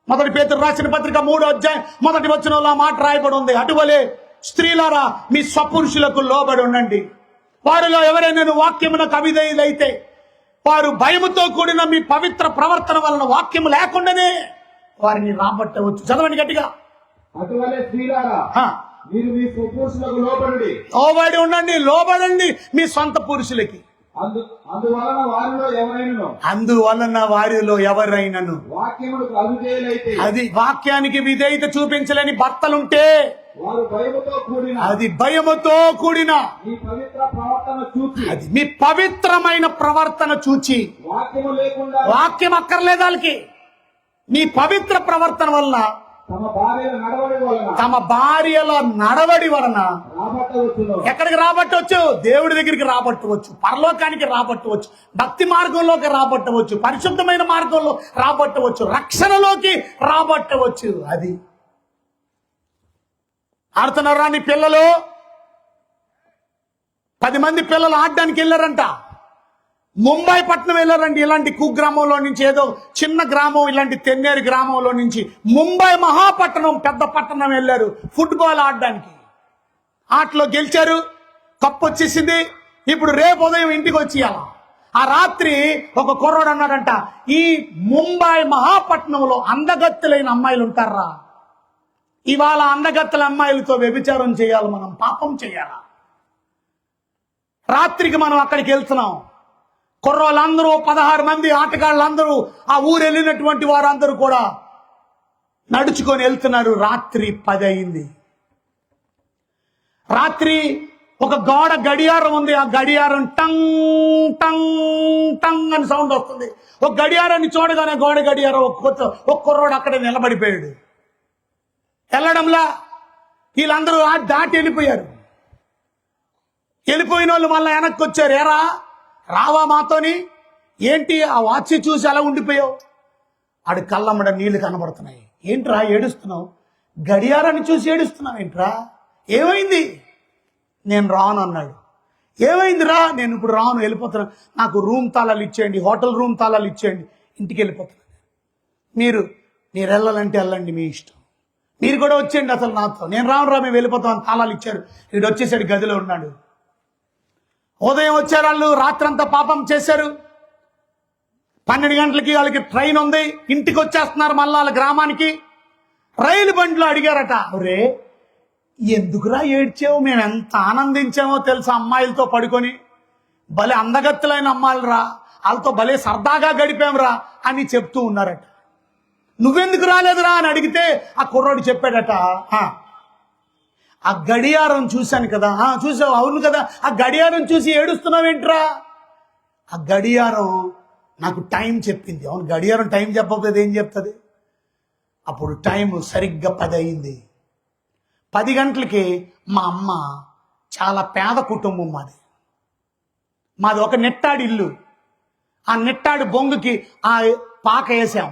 మొదటి పేతురు రాసిన పత్రిక 3వ అధ్యాయం 1వ వచనంలో ఆ మాట రాయబడి ఉంది. అటువలే స్త్రీలారా మీ స్వపురుషులకు లోబడి ఉండండి. వారిలో ఎవరైనా వాక్యమునకు అవిధేయులైతే వారు భయముతో కూడిన మీ పవిత్ర ప్రవర్తన వలన వాక్యము లేకుండానే వారిని రాబట్టవచ్చు. చదవండి గట్టిగా. అటువలే స్త్రీలారా మీరు మీ స్వపురుషులకు లోబడి ఉండండి, లోబడండి మీ సొంత పురుషులకి. అందువలన వారిలో ఎవరైనాను వాక్యమునకు అవిధేయులైతే, అది వాక్యానికి విధేయత చూపించలేని భర్తలుంటే వారు భయముతో కూడిన, అది భయముతో కూడిన మీ పవిత్ర ప్రవర్తన చూచి, అది మీ పవిత్రమైన ప్రవర్తన చూచి, వాక్యము లేకుండా, వాక్యం అక్కర్లేదు వాళ్ళకి, మీ పవిత్ర ప్రవర్తన వల్ల తమ భార్యల నడవడి వలన ఎక్కడికి రాబట్టవచ్చు? దేవుడి దగ్గరికి రాబట్టవచ్చు, పరలోకానికి రాబట్టవచ్చు, భక్తి మార్గంలోకి రాబట్టవచ్చు, పరిశుద్ధమైన మార్గంలో రాబట్టవచ్చు, రక్షణలోకి రాబట్టవచ్చు. అది ఆడుతున్నారా నీ పిల్లలు? 10 మంది పిల్లలు ఆడడానికి వెళ్ళారంట, ముంబై పట్టణం వెళ్ళారండి. ఇలాంటి కుగ్రామంలో నుంచి, ఏదో చిన్న గ్రామం, ఇలాంటి తెన్నేరు గ్రామంలో నుంచి ముంబై మహాపట్టణం, పెద్ద పట్టణం వెళ్ళారు ఫుట్బాల్ ఆడడానికి. ఆటలో గెలిచారు, కప్పు వచ్చేసింది. ఇప్పుడు రేపు ఉదయం ఇంటికి వచ్చేయాల. ఆ రాత్రి ఒక కుర్రోడు అన్నాడంట, ఈ ముంబై మహాపట్నంలో అందగత్తెలైన అమ్మాయిలు ఉంటారా, ఇవాళ అందగత్తెల అమ్మాయిలతో వ్యభిచారం చేయాలి, మనం పాపం చేయాలా? రాత్రికి మనం అక్కడికి వెళ్తున్నాం. కుర్రోళ్ళందరూ 16 మంది ఆటగాళ్ళందరూ, ఆ ఊరు వెళ్ళినటువంటి వారందరూ కూడా నడుచుకొని వెళ్తున్నారు. రాత్రి 10 అయింది. రాత్రి ఒక గోడ గడియారం ఉంది. ఆ గడియారం టంగ్ టంగ్ టంగ్ అని సౌండ్ వస్తుంది. ఒక గడియారాన్ని చూడగానే గోడ గడియారం ఒక కుర్రోడు అక్కడే నిలబడిపోయాడు. వెళ్ళడంలా వీళ్ళందరూ దాటి వెళ్ళిపోయారు. వెళ్ళిపోయిన వాళ్ళు మళ్ళీ వెనక్కి వచ్చారు. ఏరా రావా మాతోని, ఏంటి ఆ వాచ్ చూసి అలా ఉండిపోయావు? ఆడి కళ్ళమ్మడ నీళ్లు కనబడుతున్నాయి. ఏంట్రా ఏడుస్తున్నావు? గడియారాన్ని చూసి ఏడుస్తున్నావు ఏంట్రా? ఏమైంది? నేను రాను అన్నాడు. ఏమైందిరా? నేను ఇప్పుడు రాను, వెళ్ళిపోతున్నాను. నాకు రూమ్ తాళాలు ఇచ్చేయండి, హోటల్ రూమ్ తాళాలు ఇచ్చేయండి, ఇంటికి వెళ్ళిపోతున్నాను. మీరు వెళ్ళాలంటే వెళ్ళండి, మీ ఇష్టం. మీరు కూడా వచ్చేయండి అసలు నాతో. నేను రాను, మేము వెళ్ళిపోతామని తాళాలు ఇచ్చారు. వీడు వచ్చేసాడు, గదిలో ఉన్నాడు. ఉదయం వచ్చారు వాళ్ళు, రాత్రంతా పాపం చేశారు. 12 గంటలకి వాళ్ళకి ట్రైన్ ఉంది, ఇంటికి వచ్చేస్తున్నారు మళ్ళా వాళ్ళ గ్రామానికి. రైలు బండిలో అడిగారట, ఒరే ఎందుకురా ఏడ్చావు? మేము ఎంత ఆనందించామో తెలుసా అమ్మాయిలతో పడుకొని, భలే అందగత్తులైన అమ్మాయిలు రా, వాళ్ళతో భలే సరదాగా గడిపాంరా అని చెప్తూ ఉన్నారట. నువ్వెందుకు రాలేదురా అని అడిగితే ఆ కుర్రోడు చెప్పాడట, ఆ గడియారం చూశాను కదా. చూసావు? అవును కదా. ఆ గడియారం చూసి ఏడుస్తున్నావేంట్రా? ఆ గడియారం నాకు టైం చెప్పింది. అవును, గడియారం టైం చెప్పకపోతే ఏం చెప్తుంది? అప్పుడు టైం సరిగ్గా 10 అయింది. 10 గంటలకి మా అమ్మ, చాలా పేద కుటుంబం మాది ఒక నెట్టాడి ఇల్లు. ఆ నెట్టాడి బొంగుకి ఆ పాక వేసాం.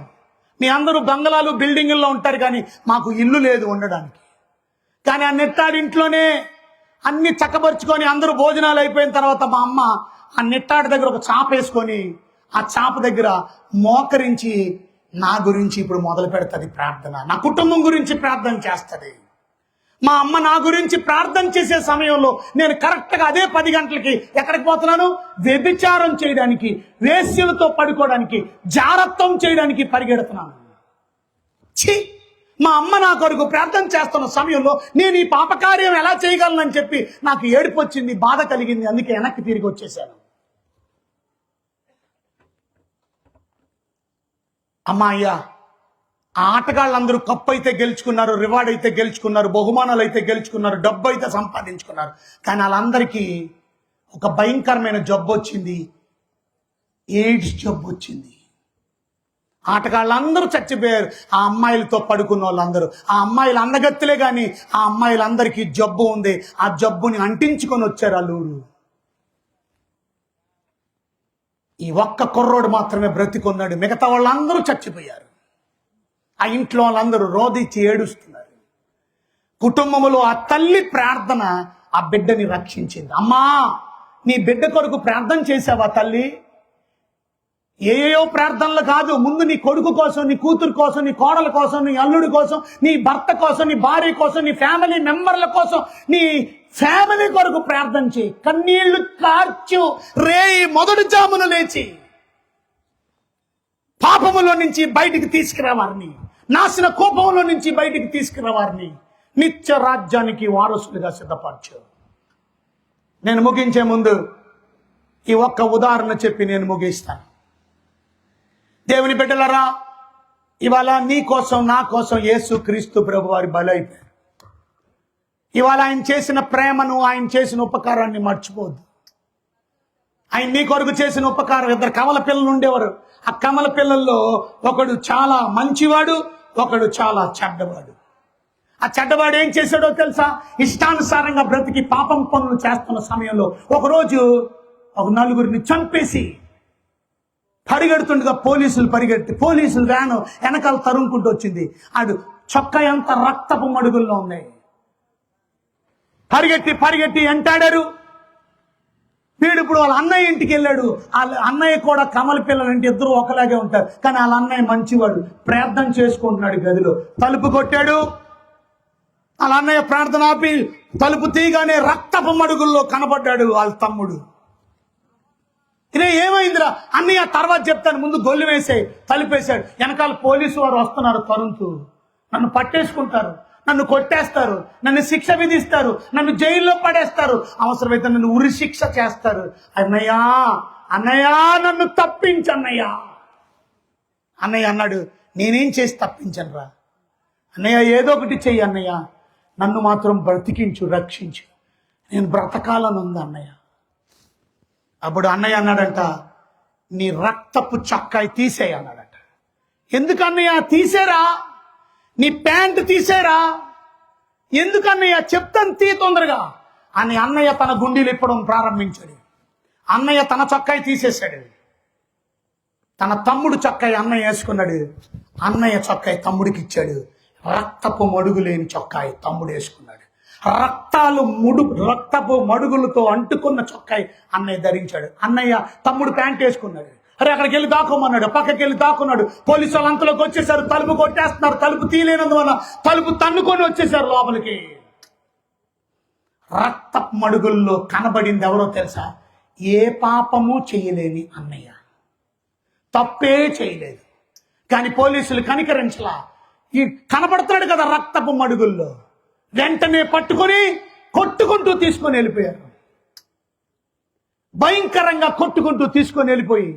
మీ అందరూ బంగళాలు బిల్డింగుల్లో ఉంటారు, కానీ మాకు ఇల్లు లేదు ఉండడానికి. కానీ ఆ నెట్టాడి ఇంట్లోనే అన్ని చక్కబరుచుకొని అందరూ భోజనాలు అయిపోయిన తర్వాత మా అమ్మ ఆ నెట్టాడి దగ్గర ఒక చాప వేసుకొని ఆ చాప దగ్గర మోకరించి నా గురించి ఇప్పుడు మొదలు పెడుతుంది ప్రార్థన. నా కుటుంబం గురించి ప్రార్థన చేస్తుంది. మా అమ్మ నా గురించి ప్రార్థన చేసే సమయంలో నేను కరెక్ట్గా అదే 10 గంటలకి ఎక్కడికి పోతున్నాను? వ్యభిచారం చేయడానికి, వేశ్యలతో పడుకోవడానికి, జారత్వం చేయడానికి పరిగెడుతున్నాను. ఛీ, మా అమ్మ నా కొరకు ప్రార్థన చేస్తున్న సమయంలో నేను ఈ పాపకార్యం ఎలా చేయగలనని చెప్పి నాకు ఏడుపు వచ్చింది, బాధ కలిగింది. అందుకే వెనక్కి తిరిగి వచ్చేసాను. అయ్యా, ఆ ఆటగాళ్ళందరూ కప్పు అయితే గెలుచుకున్నారు, రివార్డ్ అయితే గెలుచుకున్నారు, బహుమానాలు అయితే గెలుచుకున్నారు, డబ్బు అయితే సంపాదించుకున్నారు. కానీ వాళ్ళందరికీ ఒక భయంకరమైన జబ్బు వచ్చింది, ఎయిడ్స్ జబ్బు వచ్చింది. ఆటగాళ్ళందరూ చచ్చిపోయారు. ఆ అమ్మాయిలతో పడుకున్న వాళ్ళందరూ, ఆ అమ్మాయిలు అందగత్తెలే, కానీ ఆ అమ్మాయిలందరికీ జబ్బు ఉంది. ఆ జబ్బుని అంటించుకొని వచ్చారు అల్లూరు. ఈ ఒక్క కుర్రోడు మాత్రమే బ్రతికున్నాడు. మిగతా వాళ్ళందరూ చచ్చిపోయారు. ఆ ఇంట్లో వాళ్ళందరూ రోదిచ్చి ఏడుస్తున్నారు. కుటుంబంలో ఆ తల్లి ప్రార్థన ఆ బిడ్డని రక్షించింది. అమ్మా, నీ బిడ్డ కొరకు ప్రార్థన చేసావా తల్లి? ఏయో ప్రార్థనలు కాదు, ముందు నీ కొడుకు కోసం, నీ కూతురు కోసం, నీ కోడల కోసం, నీ అల్లుడి కోసం, నీ భర్త కోసం, నీ భార్య కోసం, నీ ఫ్యామిలీ మెంబర్ల కోసం, నీ ఫ్యామిలీ కొరకు ప్రార్థన చేయి. కన్నీళ్లు కార్చు, రేయి మొదటి జామున లేచి పాపములో నుంచి బయటికి తీసుకురావారిని, నాశన కోపంలో నుంచి బయటికి తీసుకురావారిని నిత్య రాజ్యానికి వారసులుగా సిద్ధపరచు. నేను ముగించే ముందు ఈ ఒక్క ఉదాహరణ చెప్పి నేను ముగిస్తాను. దేవుని బిడ్డలరా, ఇవాళ నీ కోసం, నా కోసం యేసు క్రీస్తు ప్రభు వారి బలైపోయారు. ఇవాళ ఆయన చేసిన ప్రేమను, ఆయన చేసిన ఉపకారాన్ని మర్చిపోద్దు. ఆయన నీ కొరకు చేసిన ఉపకారం, 2 కమల పిల్లలు ఉండేవారు. ఆ కమల పిల్లల్లో ఒకడు చాలా మంచివాడు, ఒకడు చాలా చెడ్డవాడు. ఆ చెడ్డవాడు ఏం చేశాడో తెలుసా? ఇష్టానుసారంగా బ్రతికి పాపం పనులు చేస్తున్న సమయంలో ఒకరోజు ఒక 4గురిని చంపేసి పరిగెడుతుండగా పోలీసులు వ్యాను వెనకాల తరుముకుంటూ వచ్చింది. ఆడు చొక్కా ఎంత రక్తపు మడుగుల్లో ఉన్నాయి. పరిగెట్టి ఎంటాడారు. వీడు ఇప్పుడు వాళ్ళ అన్నయ్య ఇంటికి వెళ్ళాడు. వాళ్ళ అన్నయ్య కూడా కమల పిల్లలంటే ఇద్దరు ఒకలాగే ఉంటారు, కానీ వాళ్ళ అన్నయ్య మంచివాడు. ప్రార్థన చేసుకుంటున్నాడు గదిలో. తలుపు కొట్టాడు. వాళ్ళ అన్నయ్య ప్రార్థన ఆపి తలుపు తీయగానే రక్తపు మడుగుల్లో కనబడ్డాడు వాళ్ళ తమ్ముడు. ఇదే ఏమైందిరా అన్నయ్య తర్వాత చెప్తాను, ముందు గొల్లు వేసే తలుపేశాడు. వెనకాల పోలీసు వారు వస్తున్నారు తరుణ్తూ. నన్ను పట్టేసుకుంటారు, నన్ను కొట్టేస్తారు, నన్ను శిక్ష విధిస్తారు, నన్ను జైల్లో పడేస్తారు, అవసరమైతే నన్ను ఉరి శిక్ష చేస్తారు. అన్నయ్యా అన్నయ్యా నన్ను తప్పించన్నయ్యా. అన్నయ్య అన్నాడు, నేనేం చేసి తప్పించను రా అన్నయ్య, ఏదో ఒకటి చెయ్యి అన్నయ్య, నన్ను మాత్రం బ్రతికించు, రక్షించు, నేను బ్రతకాలని ఉంది అన్నయ్య. అప్పుడు అన్నయ్య అన్నాడంట, నీ రక్తపు చొక్కాయి తీసేయి అన్నాడట. ఎందుకు అన్నయ్య? తీసేరా, నీ ప్యాంటు తీసేరా. ఎందుకు అన్నయ్య? చెప్తాను, తీ తొందరగా అని అన్నయ్య తన గుండీలు ఇప్పడం ప్రారంభించాడు. అన్నయ్య తన చొక్కాయి తీసేశాడు. తన తమ్ముడు చొక్కాయి అన్నయ్య వేసుకున్నాడు. అన్నయ్య చొక్కాయి తమ్ముడికి ఇచ్చాడు. రక్తపు మడుగు లేని చొక్కాయి తమ్ముడు వేసుకున్నాడు. రక్తపు మడుగులతో అంటుకున్న చొక్కాయి అన్నయ్య ధరించాడు. అన్నయ్య తమ్ముడు ప్యాంట్ వేసుకున్నాడు. అరే అక్కడికి వెళ్ళి దాక్కోమన్నాడు. పక్కకి వెళ్ళి దాక్కున్నాడు. పోలీసు వాళ్ళు అంతలోకి వచ్చేసారు. తలుపు కొట్టేస్తున్నారు. తలుపు తీయలేనందువల్ల తలుపు తన్నుకొని వచ్చేసారు లోపలికి. రక్తపు మడుగుల్లో కనబడింది ఎవరో తెలుసా? ఏ పాపము చేయలేని అన్నయ్య. తప్పే చేయలేదు, కానీ పోలీసులు కనికరించలా. ఈ కనబడుతున్నాడు కదా రక్తపు మడుగుల్లో, వెంటనే పట్టుకొని కొట్టుకుంటూ తీసుకొని వెళ్ళిపోయారు. భయంకరంగా కొట్టుకుంటూ తీసుకొని వెళ్ళిపోయి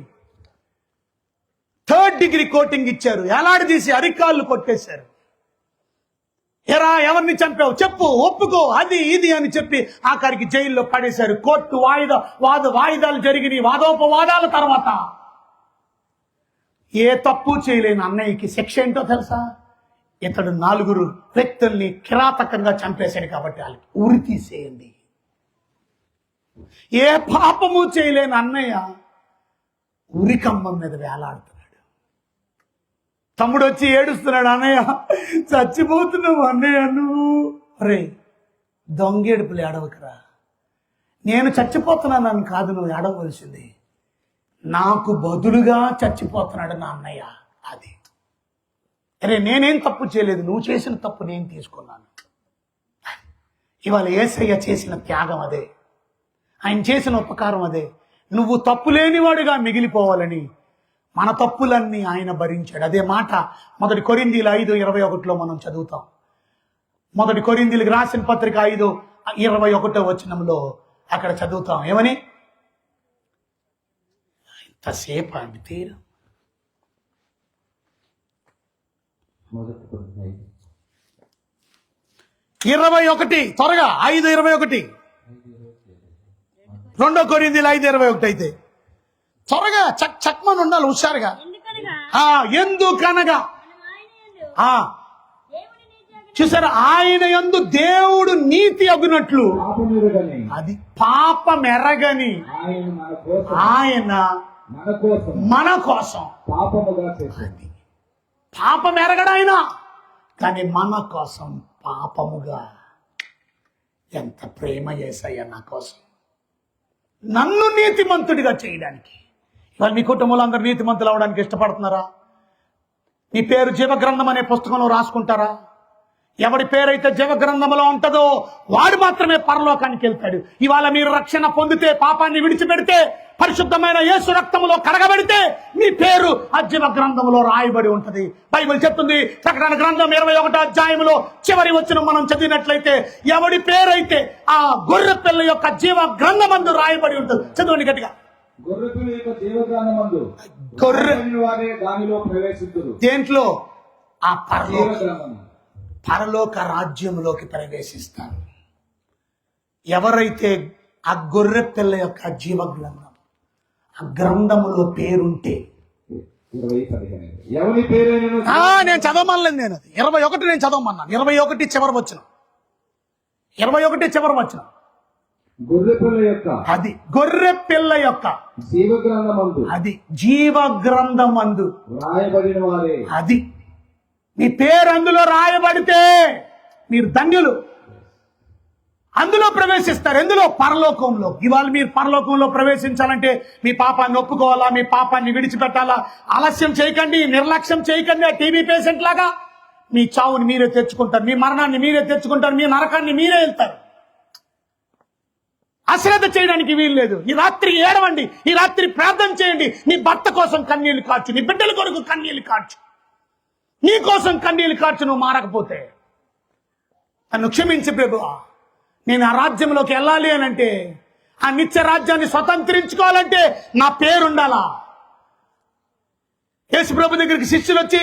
3rd డిగ్రీ కోటింగ్ ఇచ్చారు. ఎలాడదీసి అరికాళ్ళు కొట్టేశారు. ఎరా ఎవరిని చంపావు చెప్పు, ఒప్పుకో, అది ఇది అని చెప్పి ఆఖరికి జైల్లో పడేశారు. కోర్టు వాయిదాలు జరిగినాయి. వాదోపవాదాల తర్వాత ఏ తప్పు చేయలేని అన్నయ్యకి శిక్ష ఏంటో తెలుసా? ఇతడు 4 వ్యక్తుల్ని కిరాతకంగా చంపేశాడు కాబట్టి వాళ్ళకి ఉరి తీసేయండి. ఏ పాపము చేయలేని అన్నయ్య ఉరికంబం మీద వేలాడుతున్నాడు. తమ్ముడు వచ్చి ఏడుస్తున్నాడు, అన్నయ్య చచ్చిపోతున్నావు అన్నయ్య నువ్వు. రే దొంగేడుపులు ఏడవకరా, నేను చచ్చిపోతున్నానని కాదు నువ్వు ఏడవలసింది, నాకు బదులుగా చచ్చిపోతున్నాడు నా అన్నయ్య. అది అరే నేనేం తప్పు చేయలేదు, నువ్వు చేసిన తప్పు నేను తీసుకున్నాను. ఇవాళ యేసయ్య చేసిన త్యాగం అదే, ఆయన చేసిన ఉపకారం అదే. నువ్వు తప్పు లేనివాడుగా మిగిలిపోవాలని మన తప్పులన్నీ ఆయన భరించాడు. అదే మాట 1 కొరింథీయులు 5:21 మనం చదువుతాం. 1 కొరింథీయులకు రాసిన పత్రిక 5:21 వచనంలో అక్కడ చదువుతాం. ఏమని? ఇంతసేపు అండి తీరు 21 త్వరగా 5:21 2 కొరింథీయులు 5:21 అయితే త్వరగా చక్మని ఉండాలి హుషారుగా. ఎందుకనగా చూసారా, ఆయన యందు దేవుడు నీతి అగునట్లు, అది పాపం ఎరగని ఆయన మన కోసం పాపం ఎరగడాయన, కానీ మన కోసం పాపముగా. ఎంత ప్రేమ యేసయ్య నా కోసం, నన్ను నీతిమంతుడిగా చేయడానికి. ఇవాళ మీ కుటుంబంలో అందరు నీతిమంతులు అవడానికి ఇష్టపడుతున్నారా? మీ పేరు జీవగ్రంథం అనే పుస్తకంలో రాసుకుంటారా? ఎవడి పేరైతే జీవగ్రంథంలో ఉంటుందో వాడు మాత్రమే పరలోకానికి వెళ్తాడు. ఇవాళ మీరు రక్షణ పొందితే, పాపాన్ని విడిచిపెడితే, పరిశుద్ధమైన యేసు రక్తములో కడగబడితే మీ పేరు ఆ జీవగ్రంథంలో రాయబడి ఉంటది. బైబిల్ చెప్తుంది, ప్రకటన గ్రంథం 21వ అధ్యాయంలో చివరి వచనం మనం చదివినట్లయితే, ఎవడి పేరైతే ఆ గొర్రె పిల్ల యొక్క జీవ గ్రంథమందు రాయబడి ఉంటుంది. చదవండి గట్టిగా. దేంట్లో? ఆ పరలోక రాజ్యంలోకి ప్రవేశిస్తారు. ఎవరైతే ఆ గొర్రె పిల్ల యొక్క జీవ గ్రంథం, ఆ గ్రంథములో పేరుంటే, నేను చదవమనలేదు, నేను అది 21 నేను చదవమన్నాను. 21 చివరి వచ్చిన 21 చివరి వచ్చిన అది గొర్రె పిల్ల యొక్క జీవగ్రంథమందు, అది జీవగ్రంథమందు రాయబడిన వారే. అది మీ పేరు అందులో రాయబడితే మీరు ధన్యులు. అందులో ప్రవేశిస్తారు. ఎందులో? పరలోకంలో. ఇవాళ మీరు పరలోకంలో ప్రవేశించాలంటే మీ పాపాన్ని ఒప్పుకోవాలా, మీ పాపాన్ని విడిచిపెట్టాలా. ఆలస్యం చేయకండి, నిర్లక్ష్యం చేయకండి. ఆ టీవీ పేషెంట్ లాగా మీ చావుని మీరే తెచ్చుకుంటారు, మీ మరణాన్ని మీరే తెచ్చుకుంటారు, మీ నరకాన్ని మీరే వెళ్తారు. అశ్రద్ధ చేయడానికి వీలు లేదు. ఈ రాత్రి ఏడవండి, ఈ రాత్రి ప్రార్థన చేయండి. నీ భర్త కోసం కన్నీళ్లు కార్చు, నీ బిడ్డల కొరకు కన్నీళ్లు కార్చు, నీ కోసం కన్నీళ్లు కార్చు. నువ్వు మారకపోతే నన్ను క్షమించి ప్రభువా, నేను ఆ రాజ్యంలోకి వెళ్ళాలి అని అంటే, ఆ నిత్య రాజ్యాన్ని స్వతంత్రించుకోవాలంటే నా పేరుండాలా. యేసు ప్రభు దగ్గరికి శిష్యులు వచ్చి,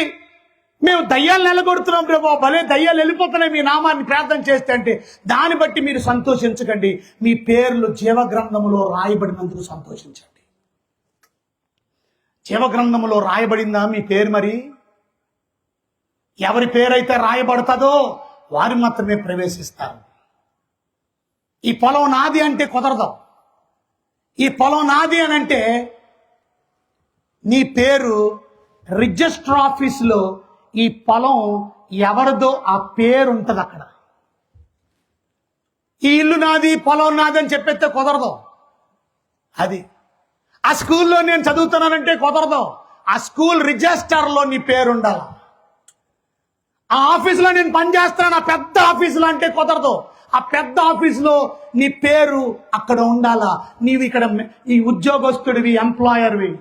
మేము దయ్యాలు నెలగొడుతున్నాం ప్రభు, భలే దయ్యాలు వెళ్ళిపోతున్నాయి మీ నామాన్ని ప్రార్థన చేస్తే అంటే, దాన్ని బట్టి మీరు సంతోషించకండి, మీ పేర్లు జీవగ్రంథములో రాయబడినందుకు సంతోషించండి. జీవగ్రంథములో రాయబడిందా మీ పేరు? మరి ఎవరి పేరైతే రాయబడుతుందో వారు మాత్రమే ప్రవేశిస్తారు. ఈ పొలం నాది అంటే కుదరదు. ఈ పొలం నాది అని అంటే నీ పేరు రిజిస్టర్ ఆఫీసులో ఈ పొలం ఎవరిదో ఆ పేరు ఉంటుంది అక్కడ. ఈ ఇల్లు నాది, పొలం నాది అని చెప్పేస్తే కుదరదు. అది ఆ స్కూల్లో నేను చదువుతున్నానంటే కుదరదు. ఆ స్కూల్ రిజిస్టర్లో నీ పేరు ఉండాలి. ఆ ఆఫీసులో నేను పనిచేస్తాను, ఆ పెద్ద ఆఫీసులో అంటే కుదరదు. ఆ పెద్ద ఆఫీసులో నీ పేరు అక్కడ ఉండాలా. నీవు ఇక్కడ ఈ ఉద్యోగస్తుడివి, ఎంప్లాయర్వి.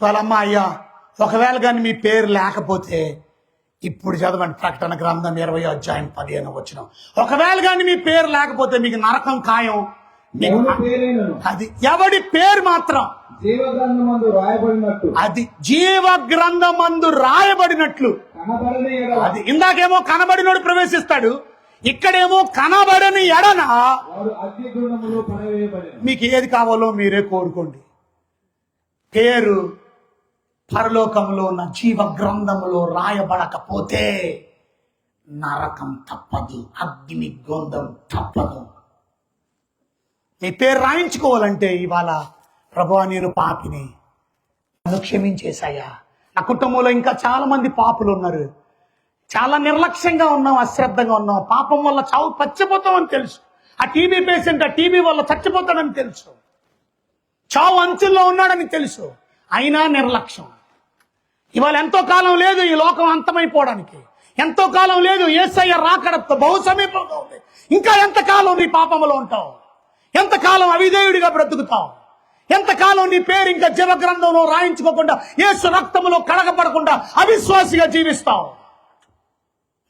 వాళ్ళమ్మా అయ్యా, ఒకవేళ కానీ మీ పేరు లేకపోతే ఇప్పుడు చదవండి ప్రకటన గ్రంథం 20వ అధ్యాయం 15వ వచనం. ఒకవేళ కానీ మీ పేరు లేకపోతే మీకు నరకం ఖాయం. మీకు అది ఎవడి పేరు మాత్రం జీవగ్రంథమందు రాయబడినట్టు, అది జీవగ్రంథమందు రాయబడినట్లు. అది ఇందాకేమో కనబడినోడు ప్రవేశిస్తాడు, ఇక్కడేమో కనబడని ఎడన వారు అగ్ని గుండములో పడవేయబడిన. మీకు ఏది కావాలో మీరే కోరుకోండి. పేరు పరలోకంలో ఉన్న జీవ గ్రంథములో రాయబడకపోతే నరకం తప్పదు, అగ్ని గొంధం తప్పదు. నీ పేరు రాయించుకోవాలంటే ఇవాళ ప్రభువా నేను పాపిని, నన్ను క్షమించేశాయా. నా కుటుంబంలో ఇంకా చాలా మంది పాపులు ఉన్నారు, చాలా నిర్లక్ష్యంగా ఉన్నాం, అశ్రద్ధంగా ఉన్నాం. పాపం వల్ల చావు చచ్చిపోతామని తెలుసు. ఆ టీబీ పేషెంట్ ఆ టీబీ వల్ల చచ్చిపోతాడని తెలుసు, చావు అంచుల్లో ఉన్నాడని తెలుసు, అయినా నిర్లక్ష్యం. ఇవాళ ఎంతో కాలం లేదు ఈ లోకం అంతమైపోవడానికి, ఎంతో కాలం లేదు యేసయ్య రాకడతో బహు సమీపంగా ఉంది. ఇంకా ఎంతకాలం నీ పాపములో ఉంటావు? ఎంతకాలం అవిధేయుడిగా బ్రతుకుతావు? ఎంతకాలం నీ పేరు ఇంకా జీవగ్రంథంలో రాయించుకోకుండా, యేసు రక్తములో కడగపడకుండా అవిశ్వాసిగా జీవిస్తావు?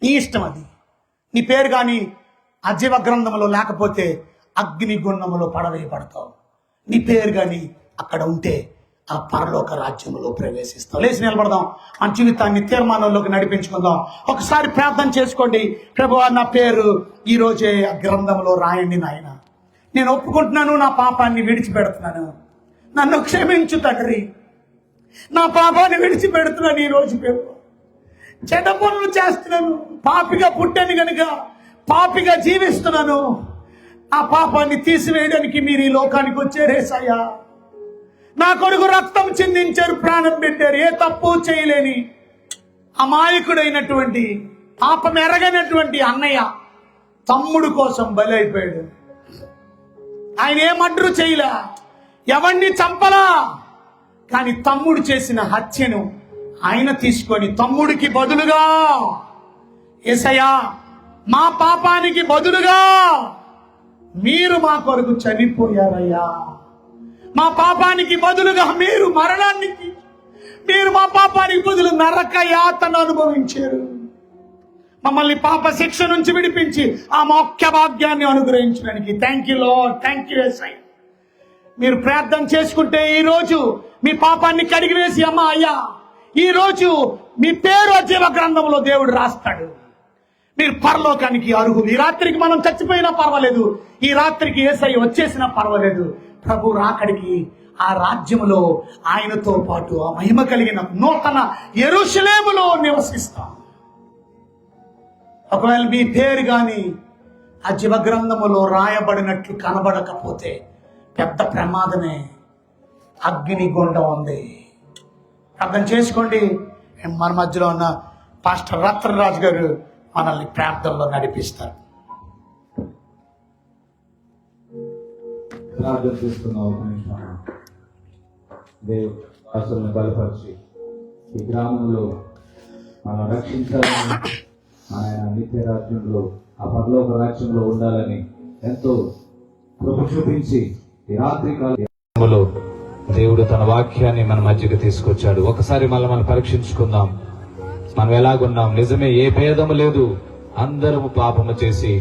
నీ ఇష్టం అది. నీ పేరు కానీ ఆ జీవగ్రంథంలో లేకపోతే అగ్ని గుండములో పడవేయబడతావు. నీ పేరు కానీ అక్కడ ఉంటే ఆ పరలోక రాజ్యములో ప్రవేశిస్తావు. లేచి నిలబడదాం, మన జీవితాన్ని తీర్మానంలోకి నడిపించుకుందాం. ఒకసారి ప్రార్థన చేసుకోండి. ప్రభువా నా పేరు ఈ రోజే ఆ గ్రంథంలో రాయండి నాయన. నేను ఒప్పుకుంటున్నాను, నా పాపాన్ని విడిచిపెడుతున్నాను, నన్ను క్షమించు తండ్రి. నా పాపాన్ని విడిచిపెడుతున్నాను ఈ రోజు. ప్రభు చెడ్డ పనులు చేస్తున్నాను, పాపిగా పుట్టాను గనుక పాపిగా జీవిస్తున్నాను. ఆ పాపాన్ని తీసివేయడానికి మీరు ఈ లోకానికి వచ్చారేసయ్యా. నా కొరకు రక్తం చిందించారు, ప్రాణం పెట్టారు. ఏ తప్పు చేయలేని అమాయకుడైనటువంటి పాపం ఎరగనటువంటి అన్నయ్య తమ్ముడు కోసం బలి అయిపోయాడు. ఆయన ఏ మర్డరు చేయలే, ఎవరిని చంపలా, కానీ తమ్ముడు చేసిన హత్యను ఆయన తీసుకొని తమ్ముడికి బదులుగా, యేసయ్యా మా పాపానికి బదులుగా మీరు మా కొరకు చనిపోయారయ్యా. మా పాపానికి బదులుగా మీరు మరణానికి, మీరు మా పాపానికి బదులు నరక యాతన అనుభవించారు. మమ్మల్ని పాప శిక్ష నుంచి విడిపించి ఆ మోక్ష భాగ్యాన్ని అనుగ్రహించడానికి thank you Lord, thank you Yesayya. మీరు ప్రార్థన చేసుకుంటే ఈ రోజు మీ పాపాన్ని కడిగివేసి, అమ్మా అయ్యా ఈ రోజు మీ పేరు జీవ గ్రంథంలో దేవుడు రాస్తాడు. మీరు పరలోకానికి అర్హులు. ఈ రాత్రికి మనం చచ్చిపోయినా పర్వాలేదు, ఈ రాత్రికి యేసయ్య వచ్చేసినా పర్వాలేదు. ప్రభు రాకడికి ఆ రాజ్యములో ఆయనతో పాటు ఆ మహిమ కలిగిన నూతన యెరూషలేములో నివసిస్తాం. ఒకవేళ మీ పేరు గాని ఆ జీవగ్రంథములో రాయబడినట్లు కనబడకపోతే పెద్ద ప్రమాదమే, అగ్ని గుండం ఉంది. అర్థం చేసుకోండి. మన మధ్యలో ఉన్న పాస్టర్ రత్నరాజు గారు మనల్ని ప్రార్థనలో నడిపిస్తారు. ప్రార్థన చేస్తున్నావు. దేవుడు అసలు బలపరిచి ఈ గ్రామంలో మనం రక్షించాలని ఆయన నిత్య రాజ్యంలో ఆ పరలోక రాజ్యంలో ఉండాలని ఎంతో కృప చూపించి ఈ రాత్రి కాలంలో దేవుడు తన వాక్యాన్ని మన మధ్యకి తీసుకొచ్చాడు. ఒకసారి మనం పరీక్షించుకుందాం, మనం ఎలాగున్నాం. నిజమే, ఏ భేదము లేదు, అందరము పాపము చేసి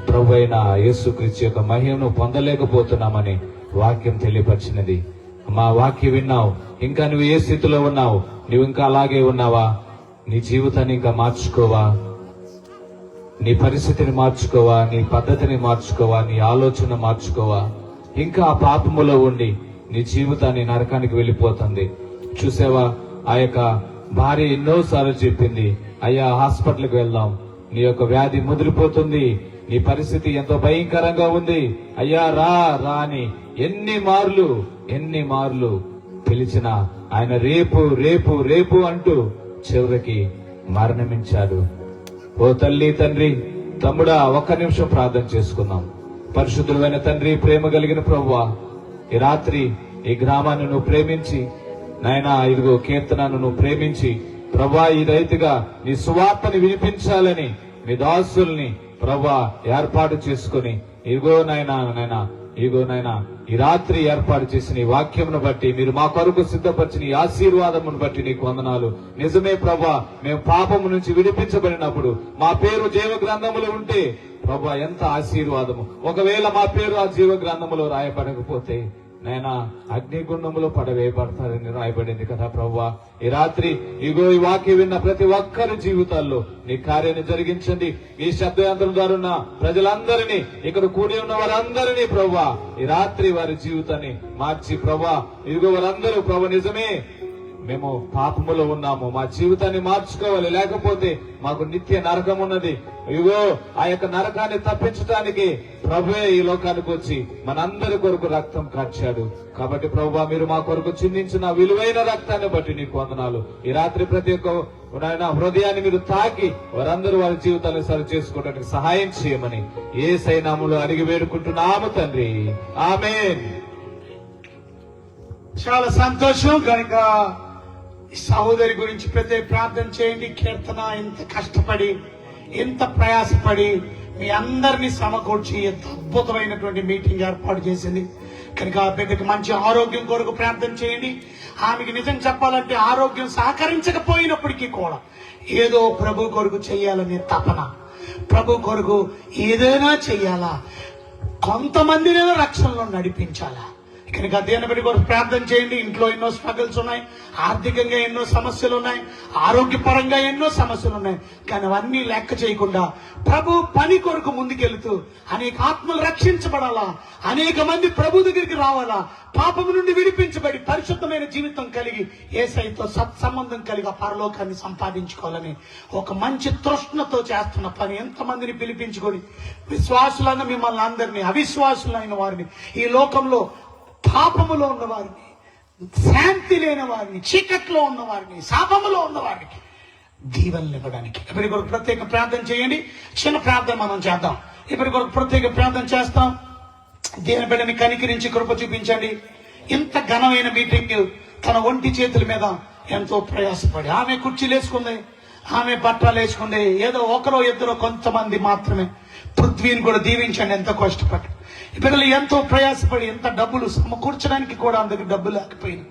ప్రభు అయిన యేసుక్రీస్తు యొక్క మహిమను పొందలేకపోతున్నామని వాక్యం తెలియపరిచినది. మా వాక్యం విన్నావు, ఇంకా నువ్వు ఏ స్థితిలో ఉన్నావు? నువ్వు ఇంకా అలాగే ఉన్నావా? నీ జీవితాన్ని ఇంకా మార్చుకోవా? నీ పరిస్థితిని మార్చుకోవా? నీ పద్ధతిని మార్చుకోవా? నీ ఆలోచన మార్చుకోవా? ఇంకా ఆ పాపములో ఉండి నీ జీవితాన్ని నరకానికి వెళ్ళిపోతుంది. చూసావా, ఆ యొక్క భార్య ఎన్నోసార్లు చెప్పింది, అయ్యా హాస్పిటల్కి వెళ్దాం, నీ యొక్క వ్యాధి ముదిరిపోతుంది, నీ పరిస్థితి ఎంతో భయంకరంగా ఉంది, అయ్యా రా రా అని ఎన్ని మార్లు పిలిచినా ఆయన రేపు రేపు రేపు అంటూ చివరికి మరణించాడు. ఓ తల్లి, తండ్రి, తమ్ముడా, ఒక్క నిమిషం ప్రార్థన చేసుకుందాం. పరిశుద్ధుడైన తండ్రి, ప్రేమ కలిగిన ప్రభువా, ఈ రాత్రి ఈ గ్రామాన్ని నువ్వు ప్రేమించి, నాయనా ఇదిగో కీర్తనను నువ్వు ప్రేమించి ప్రభా, ఈ రైతుగా నీ సువార్తని వినిపించాలని మీ దాసుల్ని ప్రభా ఏర్పాటు చేసుకుని ఇదిగో నాయనా ఈ రాత్రి ఏర్పాటు చేసిన ఈ వాక్యమును బట్టి, మీరు మా కొరకు సిద్ధపరిచిన ఈ ఆశీర్వాదమును బట్టి నీకు వందనాలు. నిజమే ప్రభా, మేము పాపము నుంచి విడిపించబడినప్పుడు మా పేరు జీవ గ్రంథములో ఉంటే ప్రభా ఎంత ఆశీర్వాదము. ఒకవేళ మా పేరు ఆ జీవ గ్రంథములో రాయబడకపోతే నైనా అగ్నిగుండంలో పడవేయబడతారని రాయబడింది కదా ప్రభువా. ఈ రాత్రి ఇగో ఈ వాక్యం విన్న ప్రతి ఒక్కరి జీవితాల్లో నీ కార్యాన్ని జరిగించండి. ఈ శబ్దయంత్రం ద్వారా ఉన్న ప్రజలందరినీ, ఇక్కడ కూడి ఉన్న వారందరినీ ప్రభువా, ఈ రాత్రి వారి జీవితాన్ని మార్చి ప్రభువా, ఇదిగో వారందరూ ప్రభు నిజమే మేము పాపములో ఉన్నాము, మా జీవితాన్ని మార్చుకోవాలి, లేకపోతే మాకు నిత్య నరకం ఉన్నది. ఇగో ఆ యొక్క నరకాన్ని తప్పించడానికి ప్రభువే ఈ లోకానికి వచ్చి మనందరి కొరకు రక్తం కార్చాడు. కాబట్టి ప్రభువా, మీరు మా కొరకు చిందించిన విలువైన రక్తాన్ని బట్టి నీకు వందనాలు. ఈ రాత్రి ప్రతి ఒక్క హృదయాన్ని మీరు తాకి వారందరూ వారి జీవితాన్ని సరి చేసుకోవడానికి సహాయం చేయమని యేసయ్య నామములో అడిగి వేడుకుంటున్నాము తండ్రి, ఆమేన్. చాలా సంతోషం. కనుక ఈ సహోదరి గురించి పెద్ద ప్రార్థన చేయండి. కీర్తన ఎంత కష్టపడి, ఎంత ప్రయాసపడి మీ అందరినీ సమకూర్చి ఎంత అద్భుతమైనటువంటి మీటింగ్ ఏర్పాటు చేసింది. కనుక ఆ బిడ్డకి మంచి ఆరోగ్యం కొరకు ప్రార్థన చేయండి. ఆమెకి నిజం చెప్పాలంటే ఆరోగ్యం సహకరించకపోయినప్పటికీ కూడా ఏదో ప్రభు కొరకు చేయాలనే తపన, ప్రభు కొరకు ఏదైనా చెయ్యాలా, కొంతమందినైనా రక్షణలో నడిపించాలా. కనుక దేవుని బిడ్డ కొరకు ప్రార్థన చేయండి. ఇంట్లో ఎన్నో స్ట్రగుల్స్ ఉన్నాయి, ఆర్థికంగా ఎన్నో సమస్యలు ఉన్నాయి, ఆరోగ్యపరంగా ఎన్నో సమస్యలు ఉన్నాయి. కానీ అవన్నీ లెక్క చేయకుండా ప్రభు పని కొరకు ముందుకెళ్తూ అనేక ఆత్మలు రక్షించబడాలా, అనేక మంది ప్రభు దగ్గరికి రావాలా, పాపము నుండి విడిపించబడి పరిశుద్ధమైన జీవితం కలిగి యేసయ్యతో సత్సంబంధం కలిగి పరలోకాన్ని సంపాదించుకోవాలని ఒక మంచి తృష్ణతో చేస్తున్న పని. ఎంతమందిని పిలిపించుకొని విశ్వాసులైన మిమ్మల్ని అందరినీ, అవిశ్వాసులైన వారిని, ఈ లోకంలో పాపములో ఉన్న వారిని, శాంతి లేని వారిని, చీకట్లో ఉన్న వారిని, శాపములో ఉన్న వారికి దీవెనలు ఇవ్వడానికి ఇప్పటి కొరకు ప్రత్యేక ప్రార్థన చేయండి. చిన్న ప్రార్థన మనం చేద్దాం. ఇప్పటి కొరకు ప్రత్యేక ప్రార్థన చేస్తాం. దేవుని బిడ్డని కనికరించి కృప చూపించండి. ఇంత ఘనమైన మీటింగ్ తన ఒంటి చేతుల మీద ఎంతో ప్రయాసపడి ఆమె కుర్చీలు వేసుకుంది, ఆమె బట్టలు వేసుకుంది. ఏదో ఒకరో ఇద్దరు కొంతమంది మాత్రమే. పృథ్వీని కూడా దీవించండి, ఎంతో కష్టపడి ఈ బిడ్డలు ఎంతో ప్రయాసపడి ఎంత డబ్బులు సమకూర్చడానికి కూడా అందుకు డబ్బు లేకపోయింది.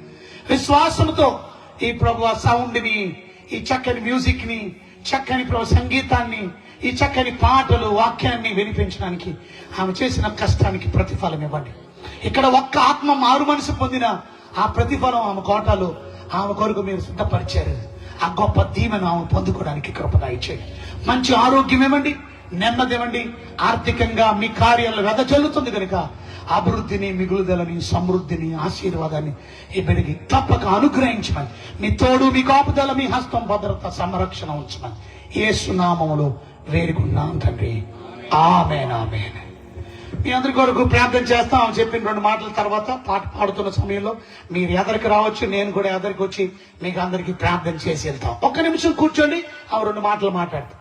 విశ్వాసంతో ఈ ప్రభు సౌండ్ ని, ఈ చక్కని మ్యూజిక్ ని, చక్కని ప్రభు సంగీతాన్ని, ఈ చక్కని పాటలు, వాక్యాన్ని వినిపించడానికి ఆమె చేసిన కష్టానికి ప్రతిఫలం ఇవ్వండి. ఇక్కడ ఒక్క ఆత్మ మారు మనసు పొందిన ఆ ప్రతిఫలం ఆమె కోటలో ఆమె కొరకు మీరు సిద్ధపరిచారు. ఆ గొప్ప దీవెన ఆమె పొందుకోవడానికి కృపగా ఇచ్చేయండి. మంచి ఆరోగ్యం ఇవ్వండి, నెమ్మది ఇవ్వండి. ఆర్థికంగా మీ కార్యాలు వెదజల్లుతుంది కనుక అభివృద్ధిని, మిగులుదలని, సమృద్ధిని, ఆశీర్వాదాన్ని ఈ బిడ్డకి తప్పక అనుగ్రహించమని, మీ తోడు, మీ కాపుదల, మీ హస్తం, భద్రత, సంరక్షణ ఉంచమని యేసు నామములో వేడుకున్నాం తండ్రి, ఆమేన్, ఆమేన్. మీ అందరి కొరకు ప్రార్థన చేస్తాం. ఆమె చెప్పిన 2 మాటల తర్వాత పాట పాడుతున్న సమయంలో మీరు ఎదరికి రావచ్చు, నేను కూడా ఎదరికి వచ్చి మీకు అందరికి ప్రార్థన చేసి వెళ్తాం. ఒక్క నిమిషం కూర్చోండి, ఆ 2 మాటలు మాట్లాడతాం.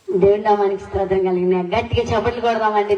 దేవుడి నామానికి స్తోత్రం కలిగిన గట్టిగా చప్పట్లు కొడదామండి.